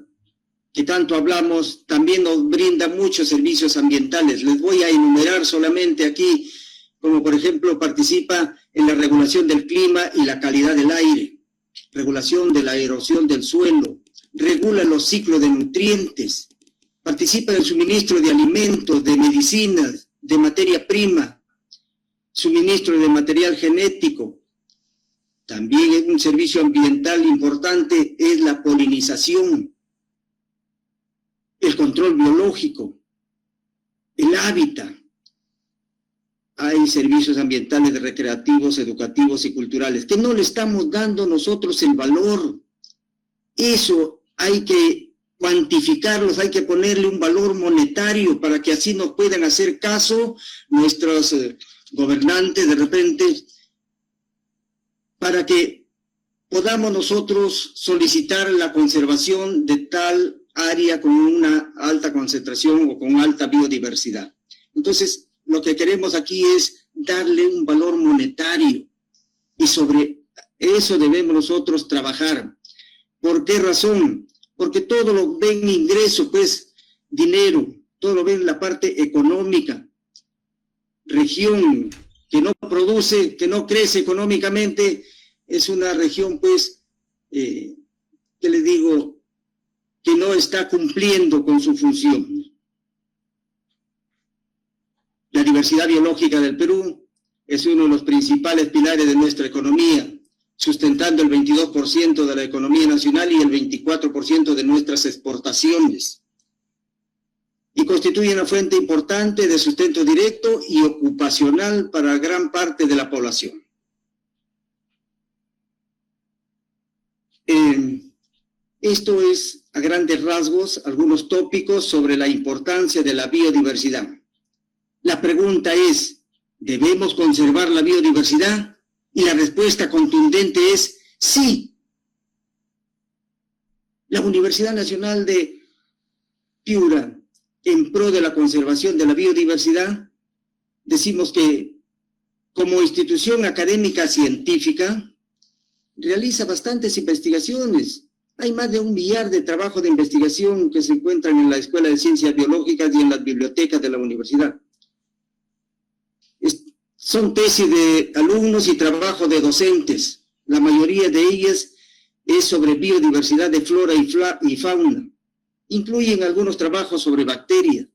que tanto hablamos también nos brinda muchos servicios ambientales. Les voy a enumerar solamente aquí, como por ejemplo participa en la regulación del clima y la calidad del aire, regulación de la erosión del suelo, regula los ciclos de nutrientes, participa en el suministro de alimentos, de medicinas, de materia prima, suministro de material genético. También un servicio ambiental importante es la polinización, el control biológico, el hábitat. Hay servicios ambientales recreativos, educativos y culturales que no le estamos dando nosotros el valor. Eso hay que cuantificarlos, hay que ponerle un valor monetario para que así nos puedan hacer caso nuestros gobernantes de repente, para que podamos nosotros solicitar la conservación de tal área con una alta concentración o con alta biodiversidad. Entonces, lo que queremos aquí es darle un valor monetario y sobre eso debemos nosotros trabajar. ¿Por qué razón? Porque todo lo ven ingreso, pues, dinero, todo lo ven la parte económica. Región que no produce, que no crece económicamente, es una región, pues, que les digo, que no está cumpliendo con su función. La diversidad biológica del Perú es uno de los principales pilares de nuestra economía, sustentando el 22% de la economía nacional y el 24% de nuestras exportaciones. Y constituye una fuente importante de sustento directo y ocupacional para gran parte de la población. Esto es, a grandes rasgos, algunos tópicos sobre la importancia de la biodiversidad. La pregunta es, ¿debemos conservar la biodiversidad? Y la respuesta contundente es sí. La Universidad Nacional de Piura, en pro de la conservación de la biodiversidad, decimos que como institución académica científica realiza bastantes investigaciones. Hay más de 1 millar de trabajos de investigación que se encuentran en la Escuela de Ciencias Biológicas y en las bibliotecas de la universidad. Son tesis de alumnos y trabajo de docentes. La mayoría de ellas es sobre biodiversidad de flora y fauna. Incluyen algunos trabajos sobre bacterias.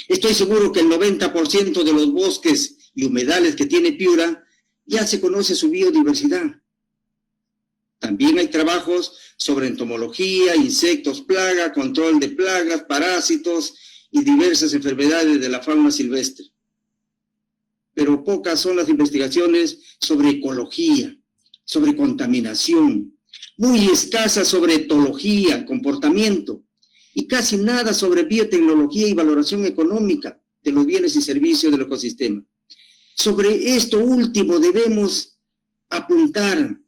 Estoy seguro que el 90% de los bosques y humedales que tiene Piura ya se conoce su biodiversidad. También hay trabajos sobre entomología, insectos, plaga, control de plagas, parásitos y diversas enfermedades de la fauna silvestre. Pero pocas son las investigaciones sobre ecología, sobre contaminación, muy escasas sobre etología, comportamiento, y casi nada sobre biotecnología y valoración económica de los bienes y servicios del ecosistema. Sobre esto último debemos apuntar,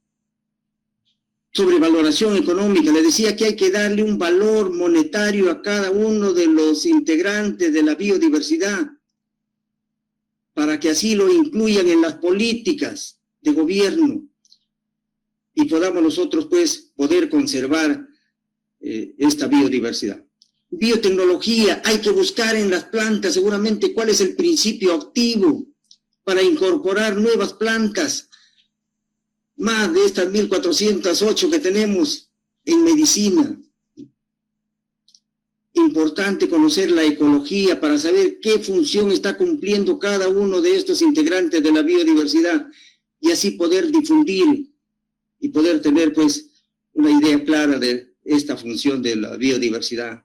sobre valoración económica. Les decía que hay que darle un valor monetario a cada uno de los integrantes de la biodiversidad, para que así lo incluyan en las políticas de gobierno y podamos nosotros, pues, poder conservar esta biodiversidad. Biotecnología, hay que buscar en las plantas seguramente cuál es el principio activo para incorporar nuevas plantas, más de estas 1408 que tenemos en medicina. Importante conocer la ecología para saber qué función está cumpliendo cada uno de estos integrantes de la biodiversidad y así poder difundir y poder tener, pues, una idea clara de esta función de la biodiversidad.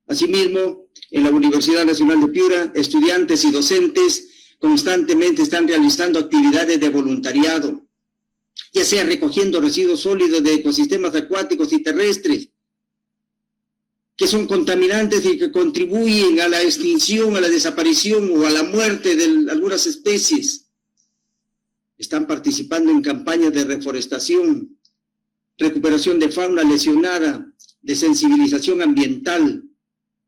Asimismo, en la Universidad Nacional de Piura, estudiantes y docentes constantemente están realizando actividades de voluntariado, ya sea recogiendo residuos sólidos de ecosistemas acuáticos y terrestres, que son contaminantes y que contribuyen a la extinción, a la desaparición o a la muerte de algunas especies. Están participando en campañas de reforestación, recuperación de fauna lesionada, de sensibilización ambiental.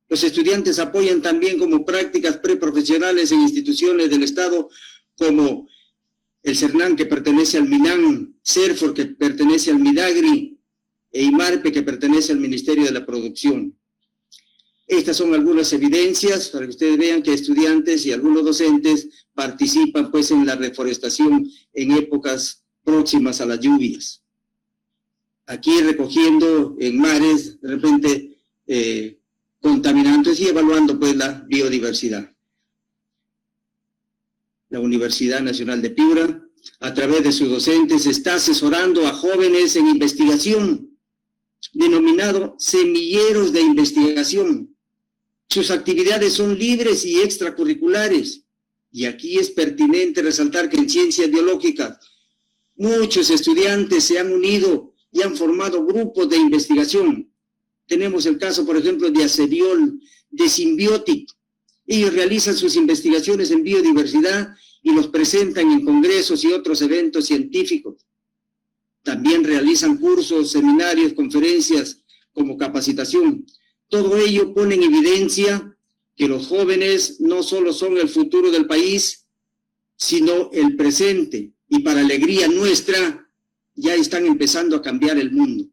Los estudiantes apoyan también como prácticas preprofesionales en instituciones del Estado como el CERNAN, que pertenece al MINAN, CERFOR, que pertenece al MIDAGRI, e IMARPE, que pertenece al Ministerio de la Producción. Estas son algunas evidencias para que ustedes vean que estudiantes y algunos docentes participan pues en la reforestación en épocas próximas a las lluvias. Aquí recogiendo en mares, de repente, contaminantes y evaluando pues la biodiversidad. La Universidad Nacional de Piura, a través de sus docentes, está asesorando a jóvenes en investigación, denominado semilleros de investigación. Sus actividades son libres y extracurriculares, y aquí es pertinente resaltar que en ciencias biológicas muchos estudiantes se han unido y han formado grupos de investigación. Tenemos el caso, por ejemplo, de Aceviol, de Symbiotic. Ellos realizan sus investigaciones en biodiversidad y los presentan en congresos y otros eventos científicos. También realizan cursos, seminarios, conferencias como capacitación. Todo ello pone en evidencia que los jóvenes no solo son el futuro del país, sino el presente. Y para alegría nuestra, ya están empezando a cambiar el mundo.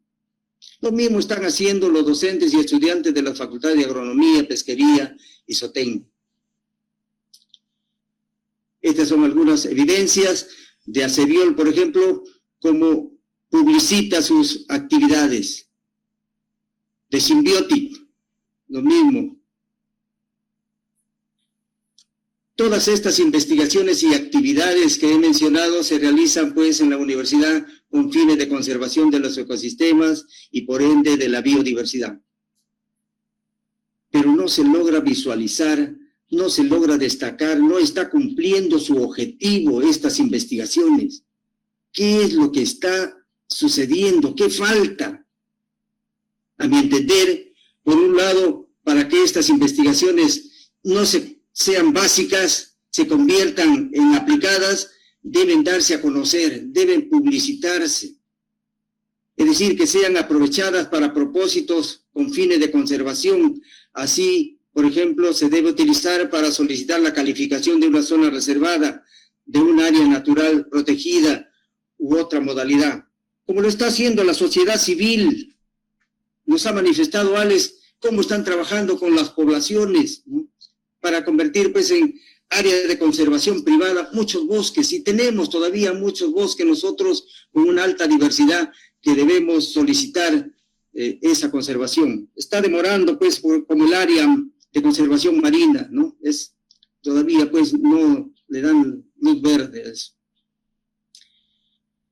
Lo mismo están haciendo los docentes y estudiantes de las facultades de Agronomía, Pesquería y Zootecnia. Estas son algunas evidencias de Aceviol, por ejemplo, cómo publicita sus actividades. De Symbiotic, lo mismo. Todas estas investigaciones y actividades que he mencionado se realizan pues en la universidad con fines de conservación de los ecosistemas y por ende de la biodiversidad. Pero no se logra visualizar, no se logra destacar, no está cumpliendo su objetivo estas investigaciones. ¿Qué es lo que está sucediendo? ¿Qué falta? A mi entender, por un lado, para que estas investigaciones no sean básicas, se conviertan en aplicadas, deben darse a conocer, deben publicitarse. Es decir, que sean aprovechadas para propósitos con fines de conservación. Así, por ejemplo, se debe utilizar para solicitar la calificación de una zona reservada, de un área natural protegida u otra modalidad. Como lo está haciendo la sociedad civil. Nos ha manifestado, Alex, cómo están trabajando con las poblaciones, ¿no?, para convertir pues en áreas de conservación privada muchos bosques, y tenemos todavía muchos bosques nosotros con una alta diversidad que debemos solicitar esa conservación. Está demorando pues como el área de conservación marina, ¿no? Todavía pues no le dan luz verde a eso.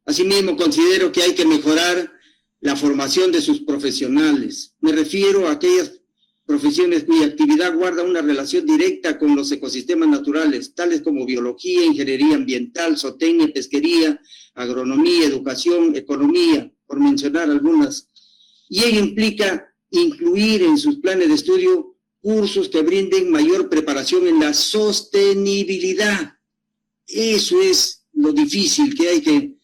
Asimismo, considero que hay que mejorar la formación de sus profesionales. Me refiero a aquellas profesiones cuya actividad guarda una relación directa con los ecosistemas naturales, tales como biología, ingeniería ambiental, zootecnia, pesquería, agronomía, educación, economía, por mencionar algunas. Y ello implica incluir en sus planes de estudio cursos que brinden mayor preparación en la sostenibilidad. Eso es lo difícil que hay que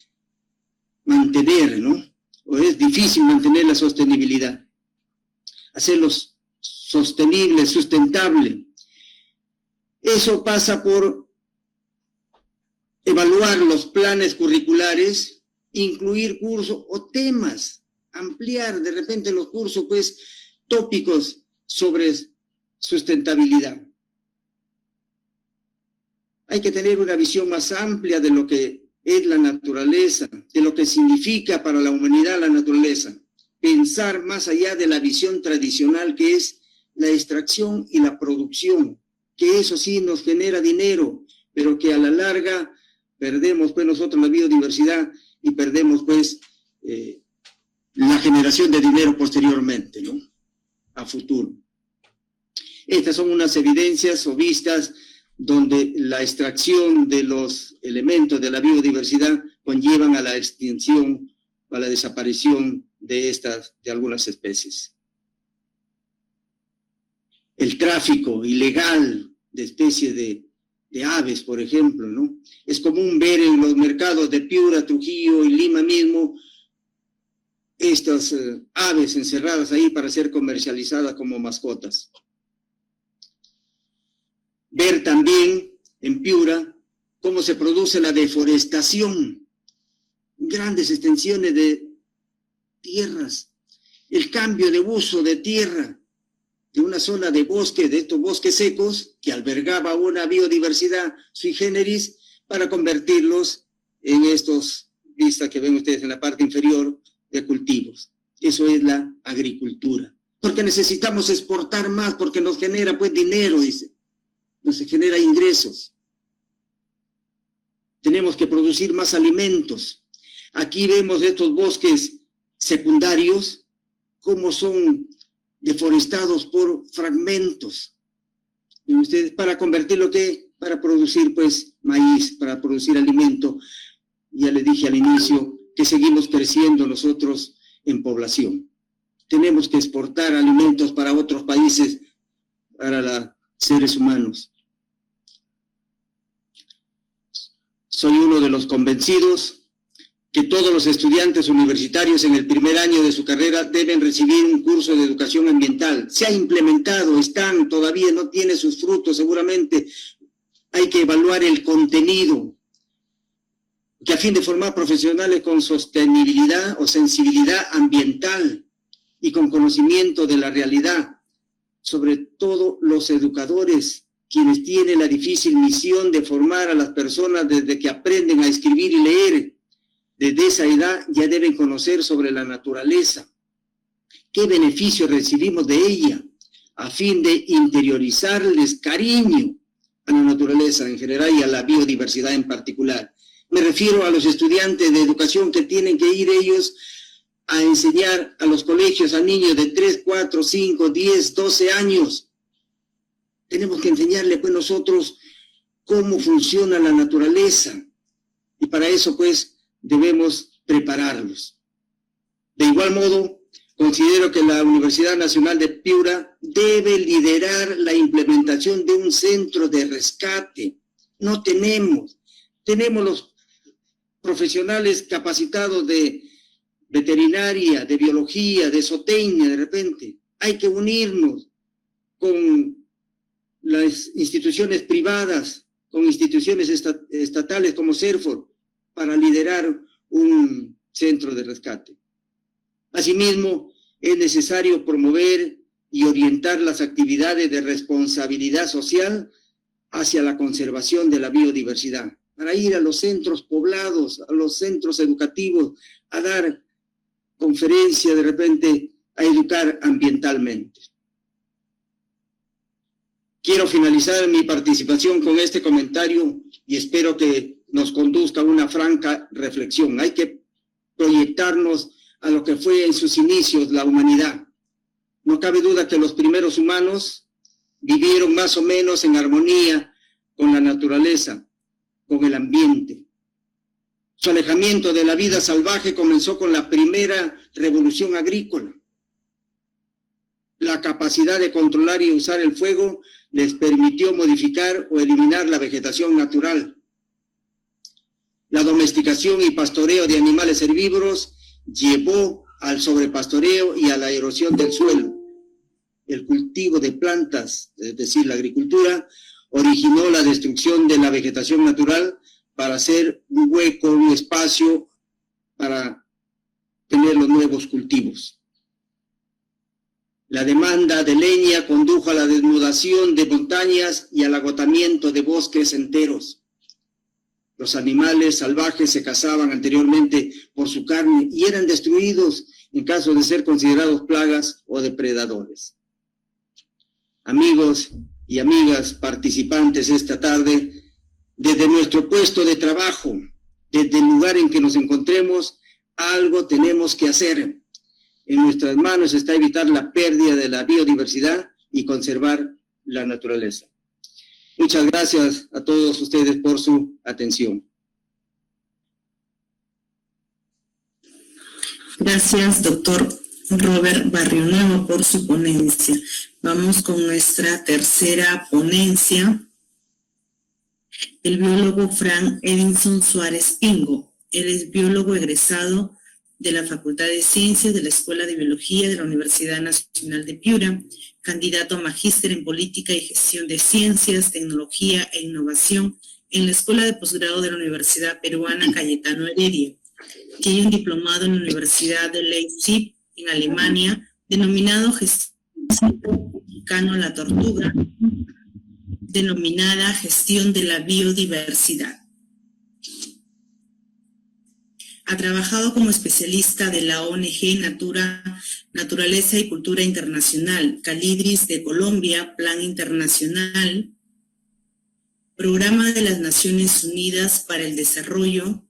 mantener, ¿no? O es difícil mantener la sostenibilidad. Hacerlos sostenible, sustentable. Eso pasa por evaluar los planes curriculares, incluir cursos o temas, ampliar de repente los cursos, pues, tópicos sobre sustentabilidad. Hay que tener una visión más amplia de lo que es la naturaleza, de lo que significa para la humanidad la naturaleza. Pensar más allá de la visión tradicional que es la extracción y la producción, que eso sí nos genera dinero, pero que a la larga perdemos pues nosotros la biodiversidad y perdemos pues la generación de dinero posteriormente, ¿no?, a futuro. Estas son unas evidencias o vistas donde la extracción de los elementos de la biodiversidad conllevan a la extinción, a la desaparición de algunas especies. el tráfico ilegal de especies de aves, por ejemplo, ¿no? Es común ver en los mercados de Piura, Trujillo y Lima mismo estas aves encerradas ahí para ser comercializadas como mascotas. Ver también en Piura cómo se produce la deforestación, grandes extensiones de tierras, el cambio de uso de tierra, de una zona de bosque, de estos bosques secos, que albergaba una biodiversidad sui generis, para convertirlos en estos, vistas que ven ustedes en la parte inferior, de cultivos. Eso es la agricultura. Porque necesitamos exportar más, porque nos genera pues dinero, dice. Nos genera ingresos. Tenemos que producir más alimentos. Aquí vemos estos bosques secundarios, cómo son deforestados por fragmentos. Y ustedes, para convertirlo, ¿qué? Para producir pues maíz, para producir alimento. Ya les dije al inicio que seguimos creciendo nosotros en población. Tenemos que exportar alimentos para otros países, para los seres humanos. Soy uno de los convencidos que todos los estudiantes universitarios en el primer año de su carrera deben recibir un curso de educación ambiental. Se ha implementado, todavía no tiene sus frutos seguramente. Hay que evaluar el contenido, que a fin de formar profesionales con sostenibilidad o sensibilidad ambiental y con conocimiento de la realidad, sobre todo los educadores, quienes tienen la difícil misión de formar a las personas desde que aprenden a escribir y leer. Desde esa edad ya deben conocer sobre la naturaleza, qué beneficios recibimos de ella, a fin de interiorizarles cariño a la naturaleza en general y a la biodiversidad en particular. Me refiero a los estudiantes de educación que tienen que ir ellos a enseñar a los colegios a niños de 3, 4, 5, 10, 12 años. Tenemos que enseñarles pues nosotros cómo funciona la naturaleza, y para eso pues debemos prepararlos. De igual modo, considero que la Universidad Nacional de Piura debe liderar la implementación de un centro de rescate. No tenemos los profesionales capacitados de veterinaria, de biología, de zootecnia, de repente. Hay que unirnos con las instituciones privadas, con instituciones estatales como CERFOR, para liderar un centro de rescate. Asimismo, es necesario promover y orientar las actividades de responsabilidad social hacia la conservación de la biodiversidad, para ir a los centros poblados, a los centros educativos, a dar conferencias, de repente, a educar ambientalmente. Quiero finalizar mi participación con este comentario y espero que nos conduzca a una franca reflexión. Hay que proyectarnos a lo que fue en sus inicios la humanidad. No cabe duda que los primeros humanos vivieron más o menos en armonía con la naturaleza, con el ambiente. Su alejamiento de la vida salvaje comenzó con la primera revolución agrícola. La capacidad de controlar y usar el fuego les permitió modificar o eliminar la vegetación natural. La domesticación y pastoreo de animales herbívoros llevó al sobrepastoreo y a la erosión del suelo. El cultivo de plantas, es decir, la agricultura, originó la destrucción de la vegetación natural para hacer un hueco, un espacio para tener los nuevos cultivos. La demanda de leña condujo a la desnudación de montañas y al agotamiento de bosques enteros. Los animales salvajes se cazaban anteriormente por su carne y eran destruidos en caso de ser considerados plagas o depredadores. Amigos y amigas participantes esta tarde, desde nuestro puesto de trabajo, desde el lugar en que nos encontremos, algo tenemos que hacer. En nuestras manos está evitar la pérdida de la biodiversidad y conservar la naturaleza. Muchas gracias a todos ustedes por su atención. Gracias, doctor Robert Barrio Nuevo por su ponencia. Vamos con nuestra tercera ponencia. El biólogo Frank Edinson Suárez Pingo. Él es biólogo egresado de la Facultad de Ciencias de la Escuela de Biología de la Universidad Nacional de Piura, candidato a magíster en Política y Gestión de Ciencias, Tecnología e Innovación en la Escuela de Posgrado de la Universidad Peruana Cayetano Heredia. Tiene un diplomado en la Universidad de Leipzig, en Alemania, denominado Gestión Mexicano La Tortuga, denominada Gestión de la Biodiversidad. Ha trabajado como especialista de la ONG Naturaleza y Cultura Internacional, Calidris de Colombia, Plan Internacional, Programa de las Naciones Unidas para el Desarrollo.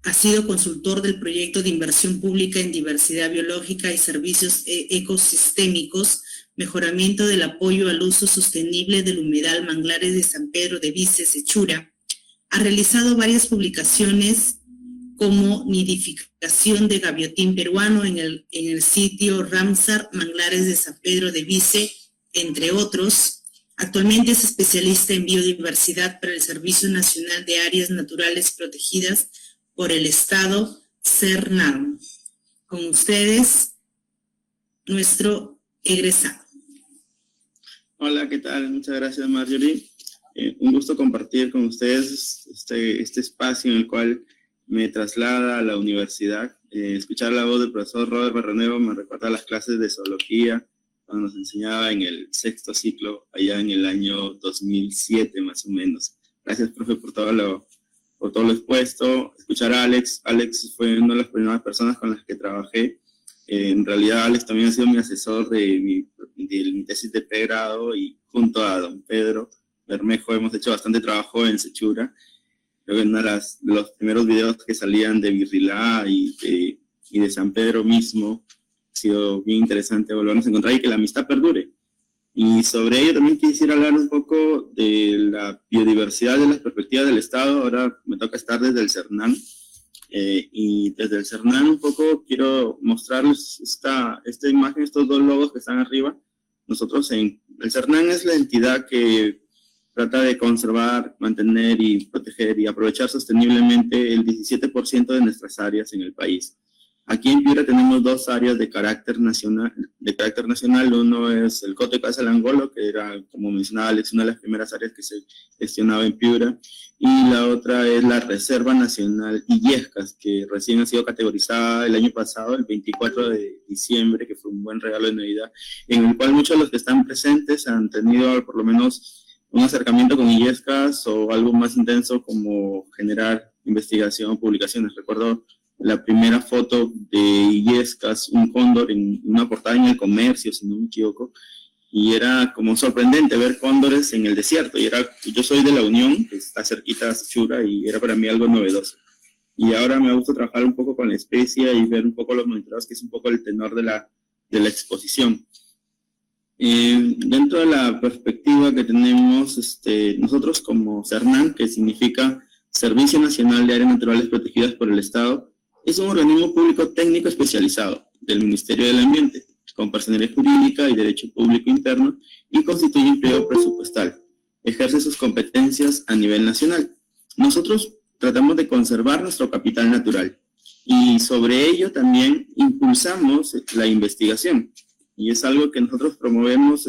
Ha sido consultor del proyecto de inversión pública en diversidad biológica y servicios ecosistémicos, mejoramiento del apoyo al uso sostenible del humedal Manglares de San Pedro de Vice, Sechura. Ha realizado varias publicaciones como nidificación de gaviotín peruano en el sitio Ramsar Manglares de San Pedro de Vice, entre otros. Actualmente es especialista en biodiversidad para el Servicio Nacional de Áreas Naturales Protegidas por el Estado, CERNAM. Con ustedes, nuestro egresado. Hola, ¿qué tal? Muchas gracias, Marjorie. Un gusto compartir con ustedes este espacio en el cual me traslada a la universidad. Escuchar la voz del profesor Robert Barrio Nuevo me recuerda a las clases de zoología, cuando nos enseñaba en el 6º ciclo, allá en el año 2007 más o menos. Gracias, profe, por todo lo expuesto. Escuchar a Alex. Alex fue una de las primeras personas con las que trabajé. En realidad, Alex también ha sido mi asesor de mi tesis de pregrado, y junto a don Pedro Bermejo hemos hecho bastante trabajo en Sechura. Creo que uno de los primeros videos que salían de Virrilá y de San Pedro mismo ha sido bien interesante volvernos a encontrar y que la amistad perdure. Y sobre ello también quisiera hablar un poco de la biodiversidad de las perspectivas del Estado. Ahora me toca estar desde el CERNAM. Y desde el CERNAM un poco quiero mostrarles esta imagen, estos dos logos que están arriba. Nosotros el CERNAM es la entidad que trata de conservar, mantener y proteger y aprovechar sosteniblemente el 17% de nuestras áreas en el país. Aquí en Piura tenemos dos áreas de carácter nacional. Uno es el Coto de Casalangolo, que era, como mencionaba Alex, una de las primeras áreas que se gestionaba en Piura. Y la otra es la Reserva Nacional Illescas, que recién ha sido categorizada el año pasado, el 24 de diciembre, que fue un buen regalo de Navidad, en el cual muchos de los que están presentes han tenido por lo menos un acercamiento con Illescas o algo más intenso como generar investigación o publicaciones. Recuerdo la primera foto de Illescas, un cóndor en una portada en El Comercio, si no me equivoco, y era como sorprendente ver cóndores en el desierto. Yo soy de La Unión, que está cerquita de Sechura, y era para mí algo novedoso. Y ahora me gusta trabajar un poco con la especie y ver un poco los monitoreos, que es un poco el tenor de la exposición. Dentro de la perspectiva que tenemos, nosotros como CERNAM, que significa Servicio Nacional de Áreas Naturales Protegidas por el Estado, es un organismo público técnico especializado del Ministerio del Ambiente, con personería jurídica y derecho público interno, y constituye empleo presupuestal. Ejerce sus competencias a nivel nacional. Nosotros tratamos de conservar nuestro capital natural, y sobre ello también impulsamos la investigación. Y es algo que nosotros promovemos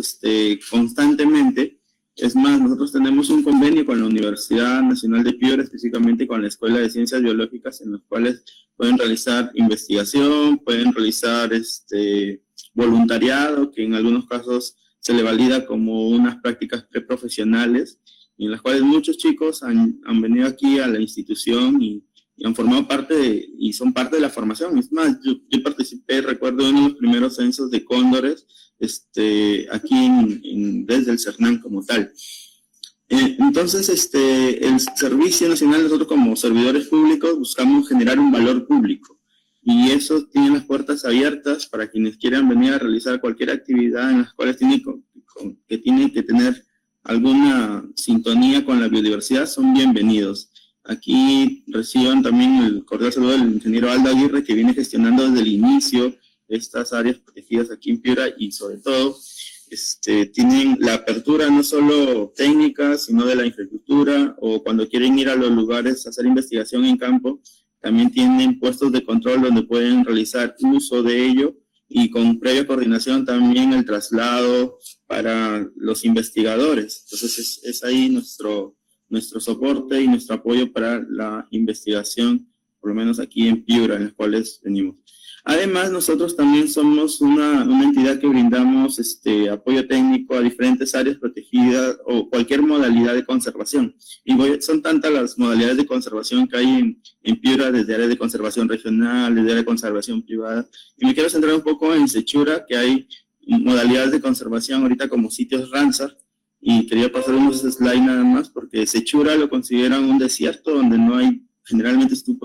constantemente. Es más, nosotros tenemos un convenio con la Universidad Nacional de Piura, específicamente con la Escuela de Ciencias Biológicas, en los cuales pueden realizar investigación, pueden realizar voluntariado, que en algunos casos se le valida como unas prácticas preprofesionales, y en las cuales muchos chicos han venido aquí a la institución y han formado parte y son parte de la formación. Es más, yo participé, recuerdo, en uno de los primeros censos de cóndores aquí desde el CERNAM como tal. Entonces, el Servicio Nacional, nosotros como servidores públicos buscamos generar un valor público, y eso tiene las puertas abiertas para quienes quieran venir a realizar cualquier actividad en las cuales tienen que tener alguna sintonía con la biodiversidad. Son bienvenidos. Aquí reciban también el cordial saludo del ingeniero Aldo Aguirre, que viene gestionando desde el inicio estas áreas protegidas aquí en Piura, y sobre todo tienen la apertura no solo técnica, sino de la infraestructura, o cuando quieren ir a los lugares a hacer investigación en campo, también tienen puestos de control donde pueden realizar uso de ello, y con previa coordinación también el traslado para los investigadores. Entonces es ahí nuestro soporte y nuestro apoyo para la investigación, por lo menos aquí en Piura, en las cuales venimos. Además, nosotros también somos una entidad que brindamos apoyo técnico a diferentes áreas protegidas o cualquier modalidad de conservación. Y son tantas las modalidades de conservación que hay en Piura, desde áreas de conservación regional, desde áreas de conservación privada. Y me quiero centrar un poco en Sechura, que hay modalidades de conservación ahorita como sitios Ramsar. Y quería pasar unos slides nada más, porque Sechura lo consideran un desierto donde no hay, generalmente si tú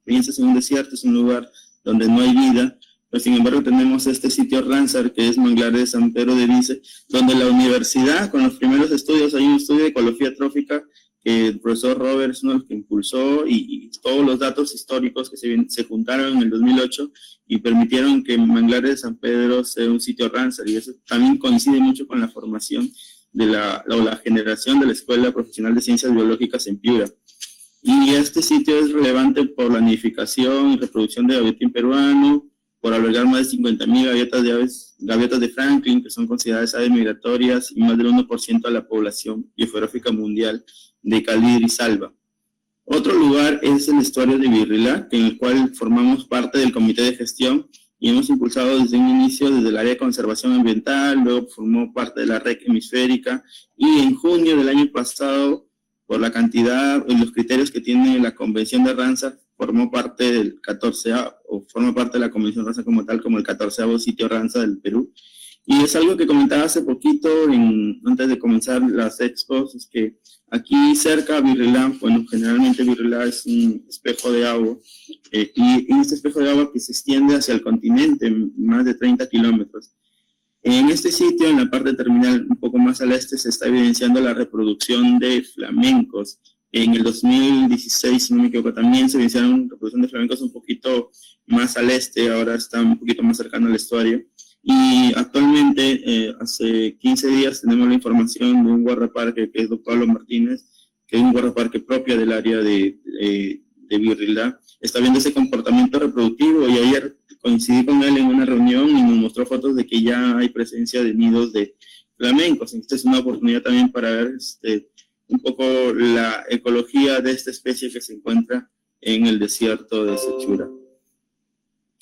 piensas en un desierto, es un lugar donde no hay vida, pero sin embargo tenemos este sitio Ramsar, que es Manglares de San Pedro de Vice, donde la universidad, con los primeros estudios, hay un estudio de ecología trófica que el profesor Robert es uno de los que impulsó, y todos los datos históricos que se juntaron en el 2008 y permitieron que Manglares de San Pedro sea un sitio Ramsar, y eso también coincide mucho con la formación de la generación de la Escuela Profesional de Ciencias Biológicas en Piura. Y este sitio es relevante por la nidificación y reproducción de gaviotín peruano, por albergar más de 50.000 gaviotas de Franklin, que son consideradas aves migratorias, y más del 1% de la población biofaunística mundial de Calidrisalva. Otro lugar es el estuario de Virrilá, en el cual formamos parte del comité de gestión, y hemos impulsado desde un inicio, desde el área de conservación ambiental, luego formó parte de la red hemisférica, y en junio del año pasado, por la cantidad y los criterios que tiene la Convención de Ramsar, formó parte del 14º, o forma parte de la Convención Ramsar como tal, como el 14º sitio Ramsar del Perú. Y es algo que comentaba hace poquito, antes de comenzar las expos, es que aquí cerca a Virrilá, bueno, generalmente Virrilá es un espejo de agua, y en este espejo de agua que se extiende hacia el continente, más de 30 kilómetros. En este sitio, en la parte terminal, un poco más al este, se está evidenciando la reproducción de flamencos. En el 2016, si no me equivoco, también se evidenciaron reproducción de flamencos un poquito más al este, ahora está un poquito más cercano al estuario. Y actualmente, hace 15 días, tenemos la información de un guardaparque, que es Don Pablo Martínez, que es un guardaparque propio del área de Virrilá. Está viendo ese comportamiento reproductivo, y ayer coincidí con él en una reunión y nos mostró fotos de que ya hay presencia de nidos de flamencos. Esta es una oportunidad también para ver un poco la ecología de esta especie que se encuentra en el desierto de Sechura.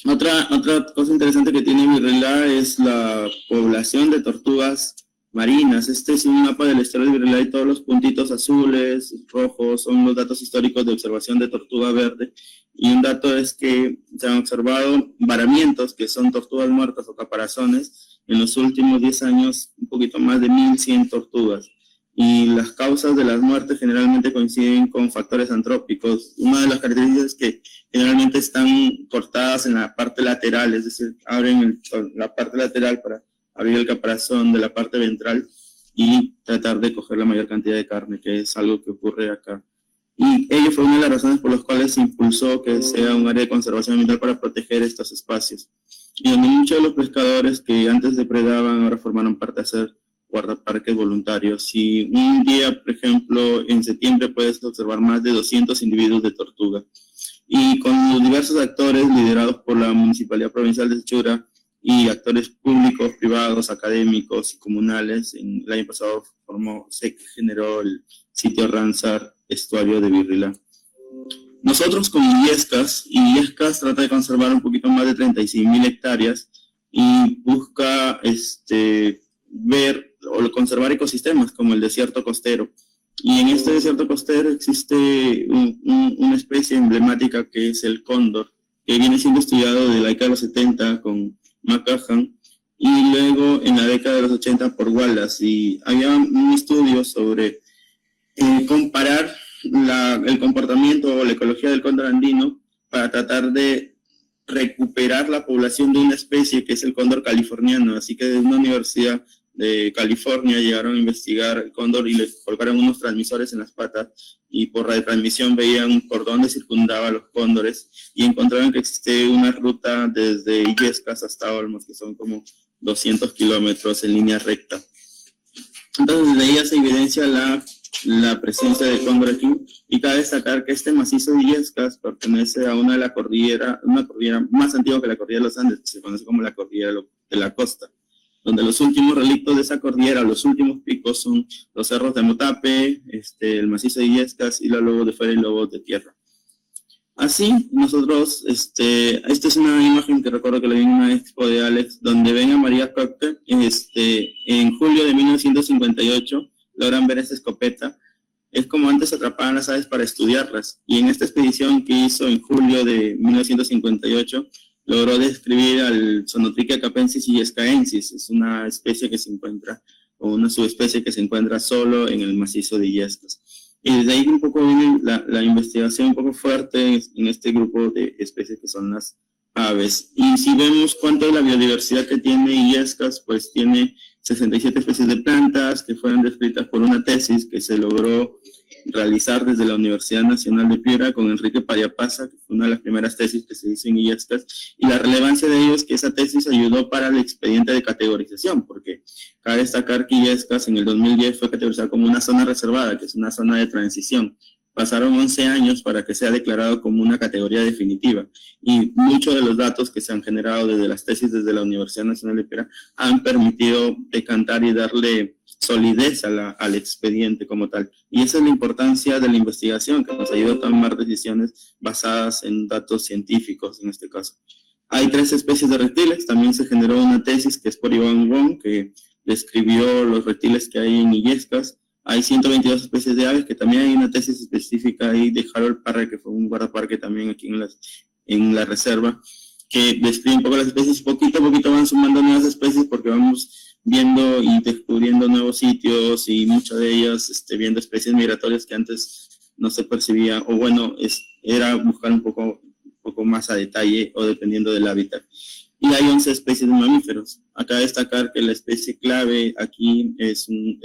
Otra cosa interesante que tiene Virrilá es la población de tortugas marinas. Este es un mapa del estuario de Virrilá, y todos los puntitos azules, rojos, son los datos históricos de observación de tortuga verde. Y un dato es que se han observado varamientos, que son tortugas muertas o caparazones, en los últimos 10 años, un poquito más de 1.100 tortugas. Y las causas de las muertes generalmente coinciden con factores antrópicos. Una de las características es que generalmente están cortadas en la parte lateral, es decir, abren la parte lateral para abrir el caparazón de la parte ventral y tratar de coger la mayor cantidad de carne, que es algo que ocurre acá. Y ello fue una de las razones por las cuales se impulsó que sea un área de conservación ambiental para proteger estos espacios. Y donde muchos de los pescadores que antes depredaban ahora formaron parte de hacer guardaparques voluntarios. Y un día, por ejemplo, en septiembre puedes observar más de 200 individuos de tortuga. Y con los diversos actores liderados por la Municipalidad Provincial de Sechura y actores públicos, privados, académicos y comunales, el año pasado se generó el sitio Ramsar Estuario de Virrilá. Nosotros con IESCAS trata de conservar un poquito más de 36.000 hectáreas y busca ver o conservar ecosistemas como el desierto costero. Y en este desierto costero existe una especie emblemática que es el cóndor, que viene siendo estudiado desde la década de los 70 con McCahan, y luego en la década de los 80 por Wallace. Y había un estudio sobre comparar el comportamiento o la ecología del cóndor andino para tratar de recuperar la población de una especie que es el cóndor californiano. Así que desde una universidad de California llegaron a investigar el cóndor y le colocaron unos transmisores en las patas y por radiotransmisión veían por dónde circundaba a los cóndores y encontraron que existe una ruta desde Illescas hasta Olmos, que son como 200 kilómetros en línea recta. Entonces de ahí ya se evidencia la presencia de cóndor aquí, y cabe destacar que este macizo de Illescas pertenece a una cordillera más antigua que la cordillera de los Andes, que se conoce como la cordillera de la costa, donde los últimos relictos de esa cordillera, los últimos picos, son los cerros de Motape, el macizo de Illescas y los lobos de fuera y lobos de tierra. Así, nosotros, esta es una imagen que recuerdo que le vi en una expo de Alex, donde ven a María Cocte, en julio de 1958, logran ver esta escopeta. Es como antes atrapaban las aves para estudiarlas, y en esta expedición que hizo en julio de 1958, logró describir al Sonotrichia capensis illescaensis. Es una especie que se encuentra, o una subespecie que se encuentra solo en el macizo de Illescas. Y desde ahí un poco viene la investigación un poco fuerte en este grupo de especies que son las aves. Y si vemos cuánto es la biodiversidad que tiene Illescas, pues tiene 67 especies de plantas que fueron descritas por una tesis que se logró realizar desde la Universidad Nacional de Piura con Enrique Pariapasa, que fue una de las primeras tesis que se hizo en Illescas, y la relevancia de ello es que esa tesis ayudó para el expediente de categorización, porque cabe destacar que Illescas en el 2010 fue categorizada como una zona reservada, que es una zona de transición. Pasaron 11 años para que sea declarado como una categoría definitiva, y muchos de los datos que se han generado desde las tesis desde la Universidad Nacional de Piura han permitido decantar y darle solidez al expediente como tal. Y esa es la importancia de la investigación, que nos ayuda a tomar decisiones basadas en datos científicos en este caso. Hay 3 especies de reptiles. También se generó una tesis que es por Iván Wong, que describió los reptiles que hay en Illescas. Hay 122 especies de aves, que también hay una tesis específica ahí de Harold Parra, que fue un guardaparque también aquí en la reserva, que describe un poco las especies. Poquito a poquito van sumando nuevas especies porque vamos viendo y descubriendo nuevos sitios, y muchas de ellas viendo especies migratorias que antes no se percibía, o bueno, era buscar un poco más a detalle o dependiendo del hábitat. Y hay 11 especies de mamíferos. Acá destacar que la especie clave aquí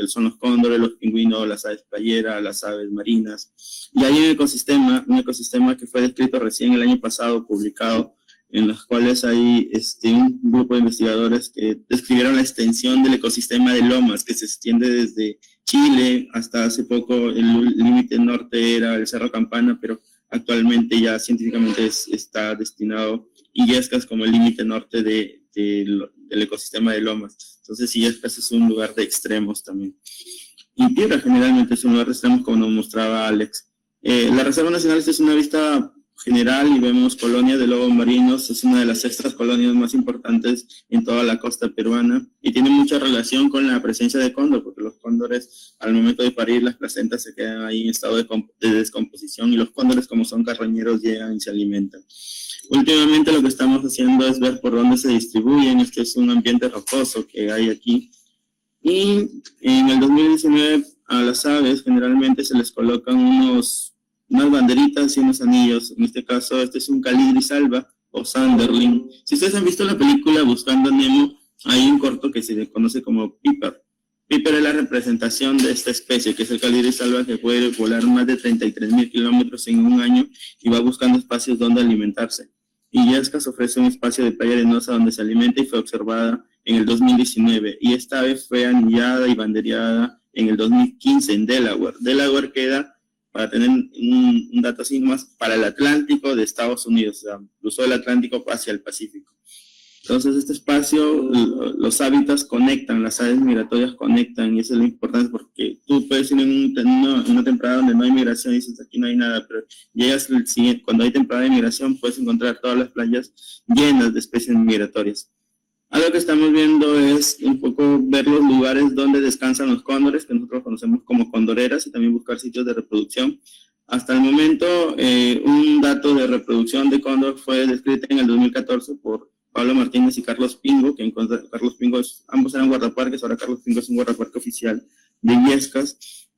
son los cóndores, los pingüinos, las aves playeras, las aves marinas. Y hay un ecosistema que fue descrito recién el año pasado, publicado, en los cuales hay un grupo de investigadores que describieron la extensión del ecosistema de lomas, que se extiende desde Chile hasta hace poco. El límite norte era el Cerro Campana, pero actualmente ya científicamente está destinado Illescas como el límite norte del ecosistema de lomas. Entonces Illescas es un lugar de extremos también. Y Piura generalmente es un lugar de extremos, como nos mostraba Alex. La Reserva Nacional es una vista general y vemos colonias de lobos marinos. Es una de las extras colonias más importantes en toda la costa peruana, y tiene mucha relación con la presencia de cóndor, porque los cóndores al momento de parir las placentas se quedan ahí en estado de descomposición, y los cóndores, como son carroñeros, llegan y se alimentan. Últimamente lo que estamos haciendo es ver por dónde se distribuyen. Este es un ambiente rocoso que hay aquí, y en el 2019 a las aves generalmente se les colocan unas banderitas y unos anillos. En este caso, este es un calidris alba o sanderling. Si ustedes han visto la película Buscando a Nemo, hay un corto que se le conoce como Piper. Piper es la representación de esta especie, que es el calidris alba, que puede volar más de 33,000 kilómetros en un año y va buscando espacios donde alimentarse. Illescas ofrece un espacio de playa arenosa donde se alimenta, y fue observada en el 2019. Y esta vez fue anillada y bandereada en el 2015 en Delaware. Delaware queda, para tener un dato así más, para el Atlántico de Estados Unidos, o sea, cruzó el Atlántico hacia el Pacífico. Entonces este espacio, los hábitats conectan, las aves migratorias conectan, y eso es lo importante, porque tú puedes ir en una temporada donde no hay migración y dices aquí no hay nada, pero llegas cuando hay temporada de migración puedes encontrar todas las playas llenas de especies migratorias. Algo que estamos viendo es un poco ver los lugares donde descansan los cóndores, que nosotros conocemos como condoreras, y también buscar sitios de reproducción. Hasta el momento, un dato de reproducción de cóndor fue descrito en el 2014 por Pablo Martínez y Carlos Pingo, que Carlos Pingo, ambos eran guardaparques. Ahora Carlos Pingo es un guardaparque oficial de Illescas,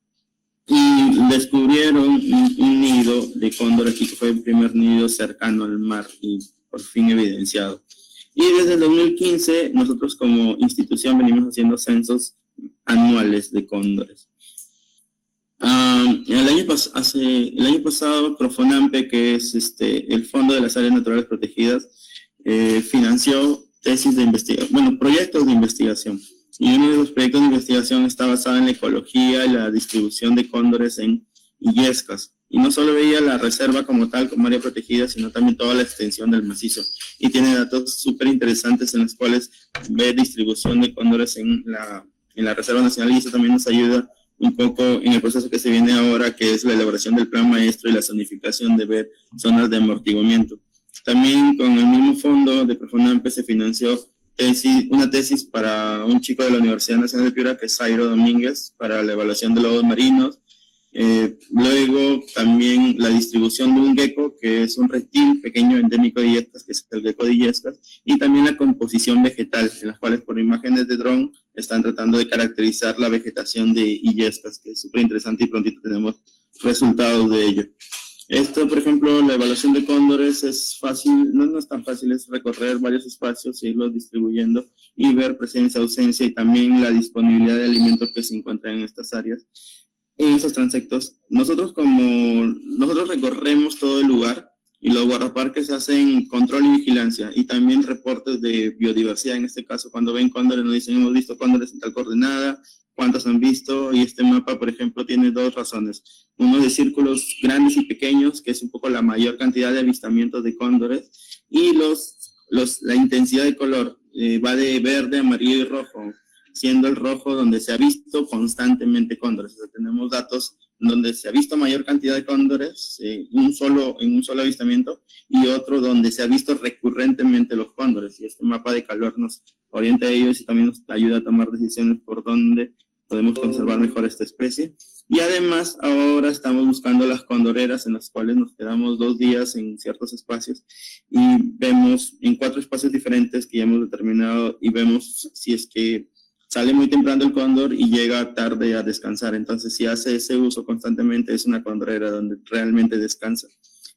y descubrieron un nido de cóndor aquí, que fue el primer nido cercano al mar y por fin evidenciado. Y desde el 2015 nosotros como institución venimos haciendo censos anuales de cóndores. El año pasado Profonampe, que es el Fondo de las Áreas Naturales Protegidas, financió tesis de investigación, bueno, proyectos de investigación. Y uno de los proyectos de investigación está basado en la ecología y la distribución de cóndores en Illescas. Y no solo veía la reserva como tal, como área protegida, sino también toda la extensión del macizo. Y tiene datos súper interesantes en los cuales ve distribución de cóndores en la Reserva Nacional, y eso también nos ayuda un poco en el proceso que se viene ahora, que es la elaboración del plan maestro y la zonificación de ver zonas de amortiguamiento. También con el mismo fondo de Profonampe se financió una tesis para un chico de la Universidad Nacional de Piura, que es Zairo Domínguez, para la evaluación de lobos marinos. Luego también la distribución de un gecko, que es un reptil pequeño endémico de Illescas, que es el gecko de Illescas, y también la composición vegetal, en las cuales por imágenes de dron están tratando de caracterizar la vegetación de Illescas, que es súper interesante y prontito tenemos resultados de ello. Esto, por ejemplo, la evaluación de cóndores es fácil, no es tan fácil, es recorrer varios espacios, irlos distribuyendo y ver presencia, ausencia y también la disponibilidad de alimentos que se encuentran en estas áreas. En esos transectos, nosotros recorremos todo el lugar y los guardaparques hacen control y vigilancia y también reportes de biodiversidad. En este caso, cuando ven cóndores nos dicen: hemos visto cóndores en tal coordenada, cuántos han visto, y este mapa, por ejemplo, tiene dos razones. Uno de círculos grandes y pequeños, que es un poco la mayor cantidad de avistamientos de cóndores, y la intensidad de color va de verde, amarillo y rojo, siendo el rojo donde se ha visto constantemente cóndores. O sea, tenemos datos donde se ha visto mayor cantidad de cóndores en un solo avistamiento, y otro donde se ha visto recurrentemente los cóndores, y este mapa de calor nos orienta a ellos y también nos ayuda a tomar decisiones por dónde podemos conservar mejor esta especie. Y además ahora estamos buscando las condoreras, en las cuales nos quedamos 2 días en ciertos espacios y vemos en 4 espacios diferentes que ya hemos determinado, y vemos si es que sale muy temprano el cóndor y llega tarde a descansar. Entonces, si hace ese uso constantemente, es una condorera donde realmente descansa.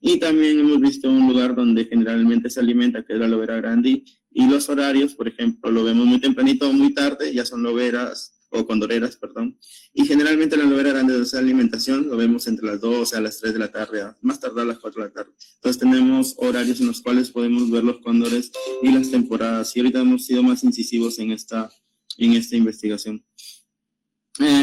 Y también hemos visto un lugar donde generalmente se alimenta, que es la lobera grande, y los horarios, por ejemplo, lo vemos muy tempranito o muy tarde, ya son loberas o condoreras, perdón. Y generalmente la lobera grande de esa alimentación lo vemos entre las 12 a las 3 de la tarde, más tardar a las 4 de la tarde. Entonces tenemos horarios en los cuales podemos ver los cóndores y las temporadas, y ahorita hemos sido más incisivos en esta investigación.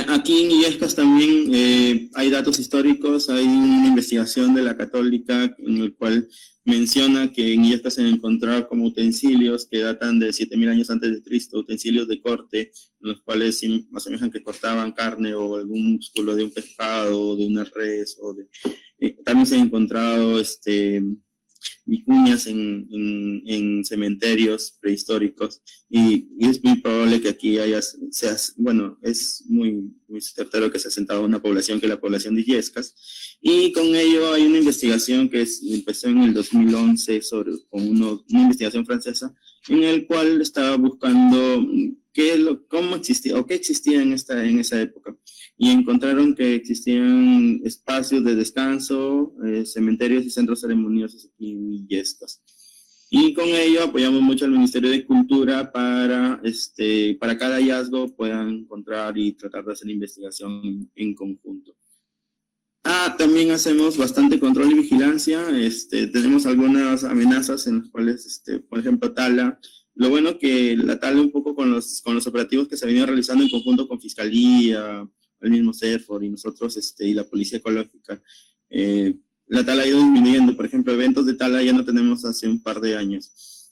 Aquí en Illescas también hay datos históricos. Hay una investigación de la Católica en el cual menciona que en Illescas se han encontrado como utensilios que datan de 7000 años antes de Cristo, utensilios de corte, en los cuales asemejan que cortaban carne o algún músculo de un pescado o de una res, también se han encontrado vicuñas en cementerios prehistóricos, y es muy probable que aquí es muy certero que se ha asentado una población, que es la población de Illescas, y con ello hay una investigación que empezó en el 2011 con una investigación francesa, en el cual estaba buscando cómo existía o qué existía en esa época, y encontraron que existían espacios de descanso, cementerios y centros ceremoniosos aquí en Illescas. Y con ello apoyamos mucho al Ministerio de Cultura para cada hallazgo puedan encontrar y tratar de hacer investigación en conjunto. También hacemos bastante control y vigilancia. Tenemos algunas amenazas en las cuales, por ejemplo, tala. Lo bueno que la tala, un poco con los operativos que se venían realizando en conjunto con Fiscalía, el mismo CERFOR y nosotros, y la Policía Ecológica, la tala ha ido disminuyendo. Por ejemplo, eventos de tala ya no tenemos hace un par de años.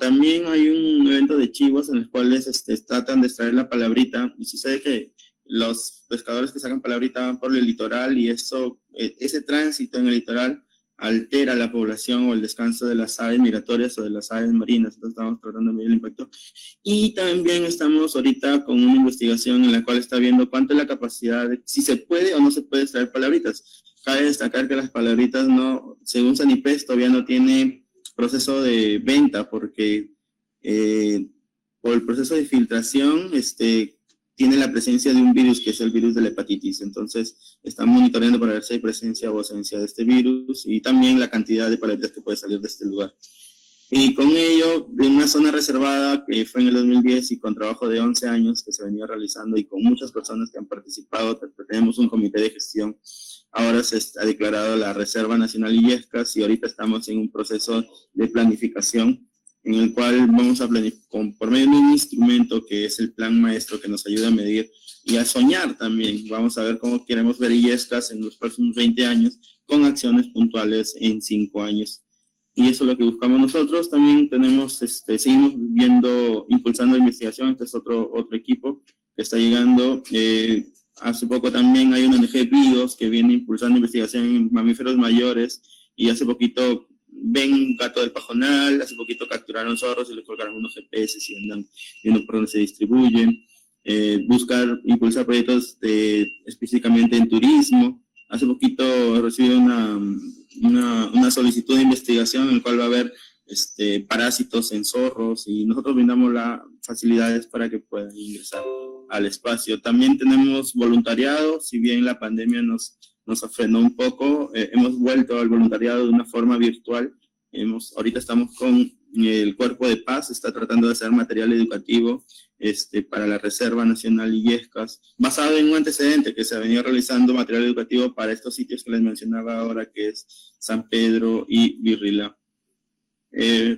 También hay un evento de chivos en los cuales tratan de extraer la palabrita, y sucede que los pescadores que sacan palabrita van por el litoral, y ese tránsito en el litoral altera la población o el descanso de las aves migratorias o de las aves marinas. Entonces estamos tratando de medir el impacto. Y también estamos ahorita con una investigación en la cual está viendo cuánto es la capacidad, si se puede o no se puede extraer palabritas. Cabe destacar que las palabritas no, según Sanipes, todavía no tiene proceso de venta, porque por el proceso de filtración tiene la presencia de un virus, que es el virus de la hepatitis. Entonces están monitoreando para ver si hay presencia o ausencia de este virus, y también la cantidad de palabritas que puede salir de este lugar. Y con ello, de una zona reservada que fue en el 2010 y con trabajo de 11 años que se venía realizando y con muchas personas que han participado, tenemos un comité de gestión. Ahora se ha declarado la Reserva Nacional Illescas y ahorita estamos en un proceso de planificación en el cual vamos a planificar por medio de un instrumento que es el Plan Maestro, que nos ayuda a medir y a soñar también. Vamos a ver cómo queremos ver Illescas en los próximos 20 años con acciones puntuales en 5 años. Y eso es lo que buscamos nosotros. También tenemos, seguimos impulsando investigación. Este es otro equipo que está llegando. Hace poco también hay una ONG BIOS que viene impulsando investigación en mamíferos mayores y hace poquito ven un gato del pajonal, hace poquito capturaron zorros y les colgaron unos GPS y andan viendo por dónde se distribuyen. Impulsar proyectos específicamente en turismo. Hace poquito recibí una solicitud de investigación en la cual va a haber parásitos en zorros y nosotros brindamos las facilidades para que puedan ingresar al espacio. También tenemos voluntariado, si bien la pandemia nos frenó un poco, hemos vuelto al voluntariado de una forma virtual. Ahorita estamos con el Cuerpo de Paz, está tratando de hacer material educativo para la Reserva Nacional Illescas, basado en un antecedente que se ha venido realizando material educativo para estos sitios que les mencionaba ahora, que es San Pedro y Virrila.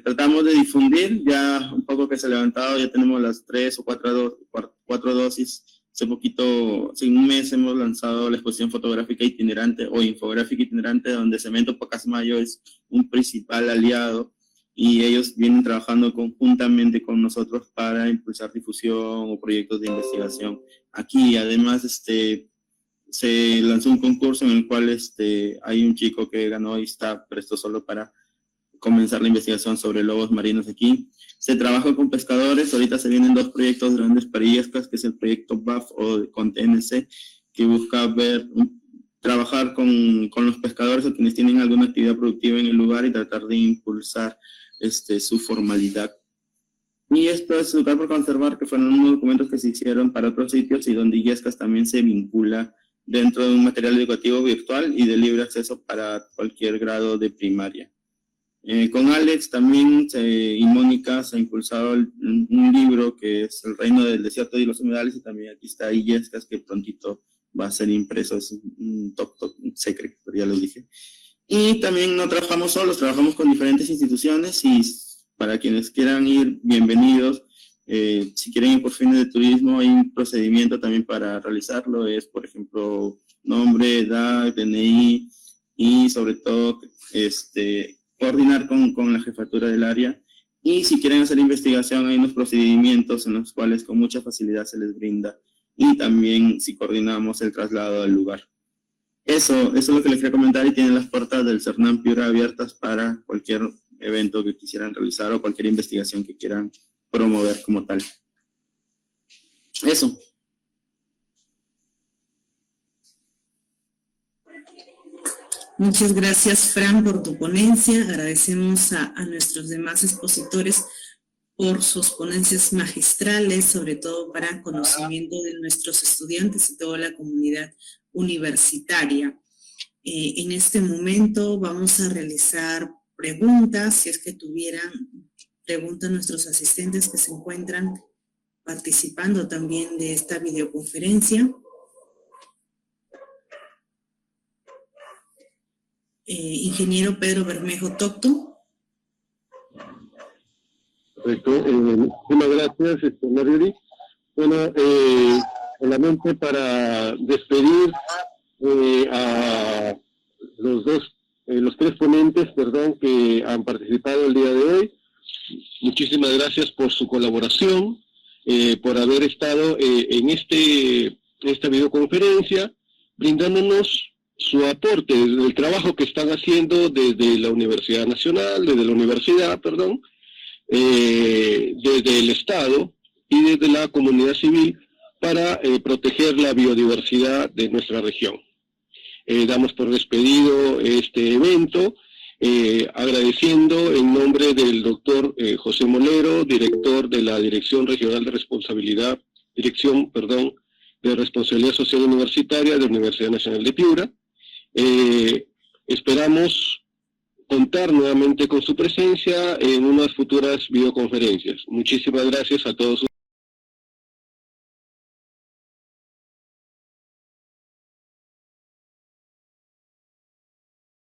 Tratamos de difundir ya un poco que se ha levantado, ya tenemos las 3 o 4 dosis. Hace poquito, hace un mes, hemos lanzado la exposición fotográfica itinerante o infográfica itinerante, donde Cemento Pacasmayo es un principal aliado y ellos vienen trabajando conjuntamente con nosotros para impulsar difusión o proyectos de investigación. Aquí, además, se lanzó un concurso en el cual hay un chico que ganó y está presto solo para comenzar la investigación sobre lobos marinos aquí. Se trabaja con pescadores, ahorita se vienen 2 proyectos grandes para Illescas, que es el proyecto BAF o con TNC, que busca trabajar con los pescadores o quienes tienen alguna actividad productiva en el lugar y tratar de impulsar su formalidad. Y esto es Lugar por Conservar, que fueron unos documentos que se hicieron para otros sitios y donde Illescas también se vincula dentro de un material educativo virtual y de libre acceso para cualquier grado de primaria. Con Alex también y Mónica se ha impulsado un libro que es El Reino del Desierto y los Humedales, y también aquí está Illescas, que prontito va a ser impreso, es un top secret, pero ya lo dije. Y también no trabajamos solos, trabajamos con diferentes instituciones y para quienes quieran ir, bienvenidos. Si quieren ir por fines de turismo, hay un procedimiento también para realizarlo, es por ejemplo nombre, edad, DNI y sobre todo coordinar con la jefatura del área. Y si quieren hacer investigación, hay unos procedimientos en los cuales con mucha facilidad se les brinda. Y también si coordinamos el traslado al lugar. Eso es lo que les quería comentar, y tienen las puertas del CERNAM Piura abiertas para cualquier evento que quisieran realizar o cualquier investigación que quieran promover como tal. Eso. Muchas gracias, Fran, por tu ponencia. Agradecemos a nuestros demás expositores por sus ponencias magistrales, sobre todo para conocimiento de nuestros estudiantes y toda la comunidad universitaria. En este momento vamos a realizar preguntas, si es que tuvieran preguntas nuestros asistentes que se encuentran participando también de esta videoconferencia. Ingeniero Pedro Bermejo Tocto. Perfecto, muchas gracias, Marjorie. Bueno, solamente para despedir a los 3 ponentes, que han participado el día de hoy. Muchísimas gracias por su colaboración, por haber estado en esta videoconferencia, brindándonos su aporte del trabajo que están haciendo desde la Universidad Nacional, desde el Estado y desde la comunidad civil para proteger la biodiversidad de nuestra región. Damos por despedido este evento, agradeciendo en nombre del doctor José Molero, director de la Dirección Regional de Responsabilidad Social Universitaria de la Universidad Nacional de Piura. Esperamos contar nuevamente con su presencia en unas futuras videoconferencias. Muchísimas gracias a todos.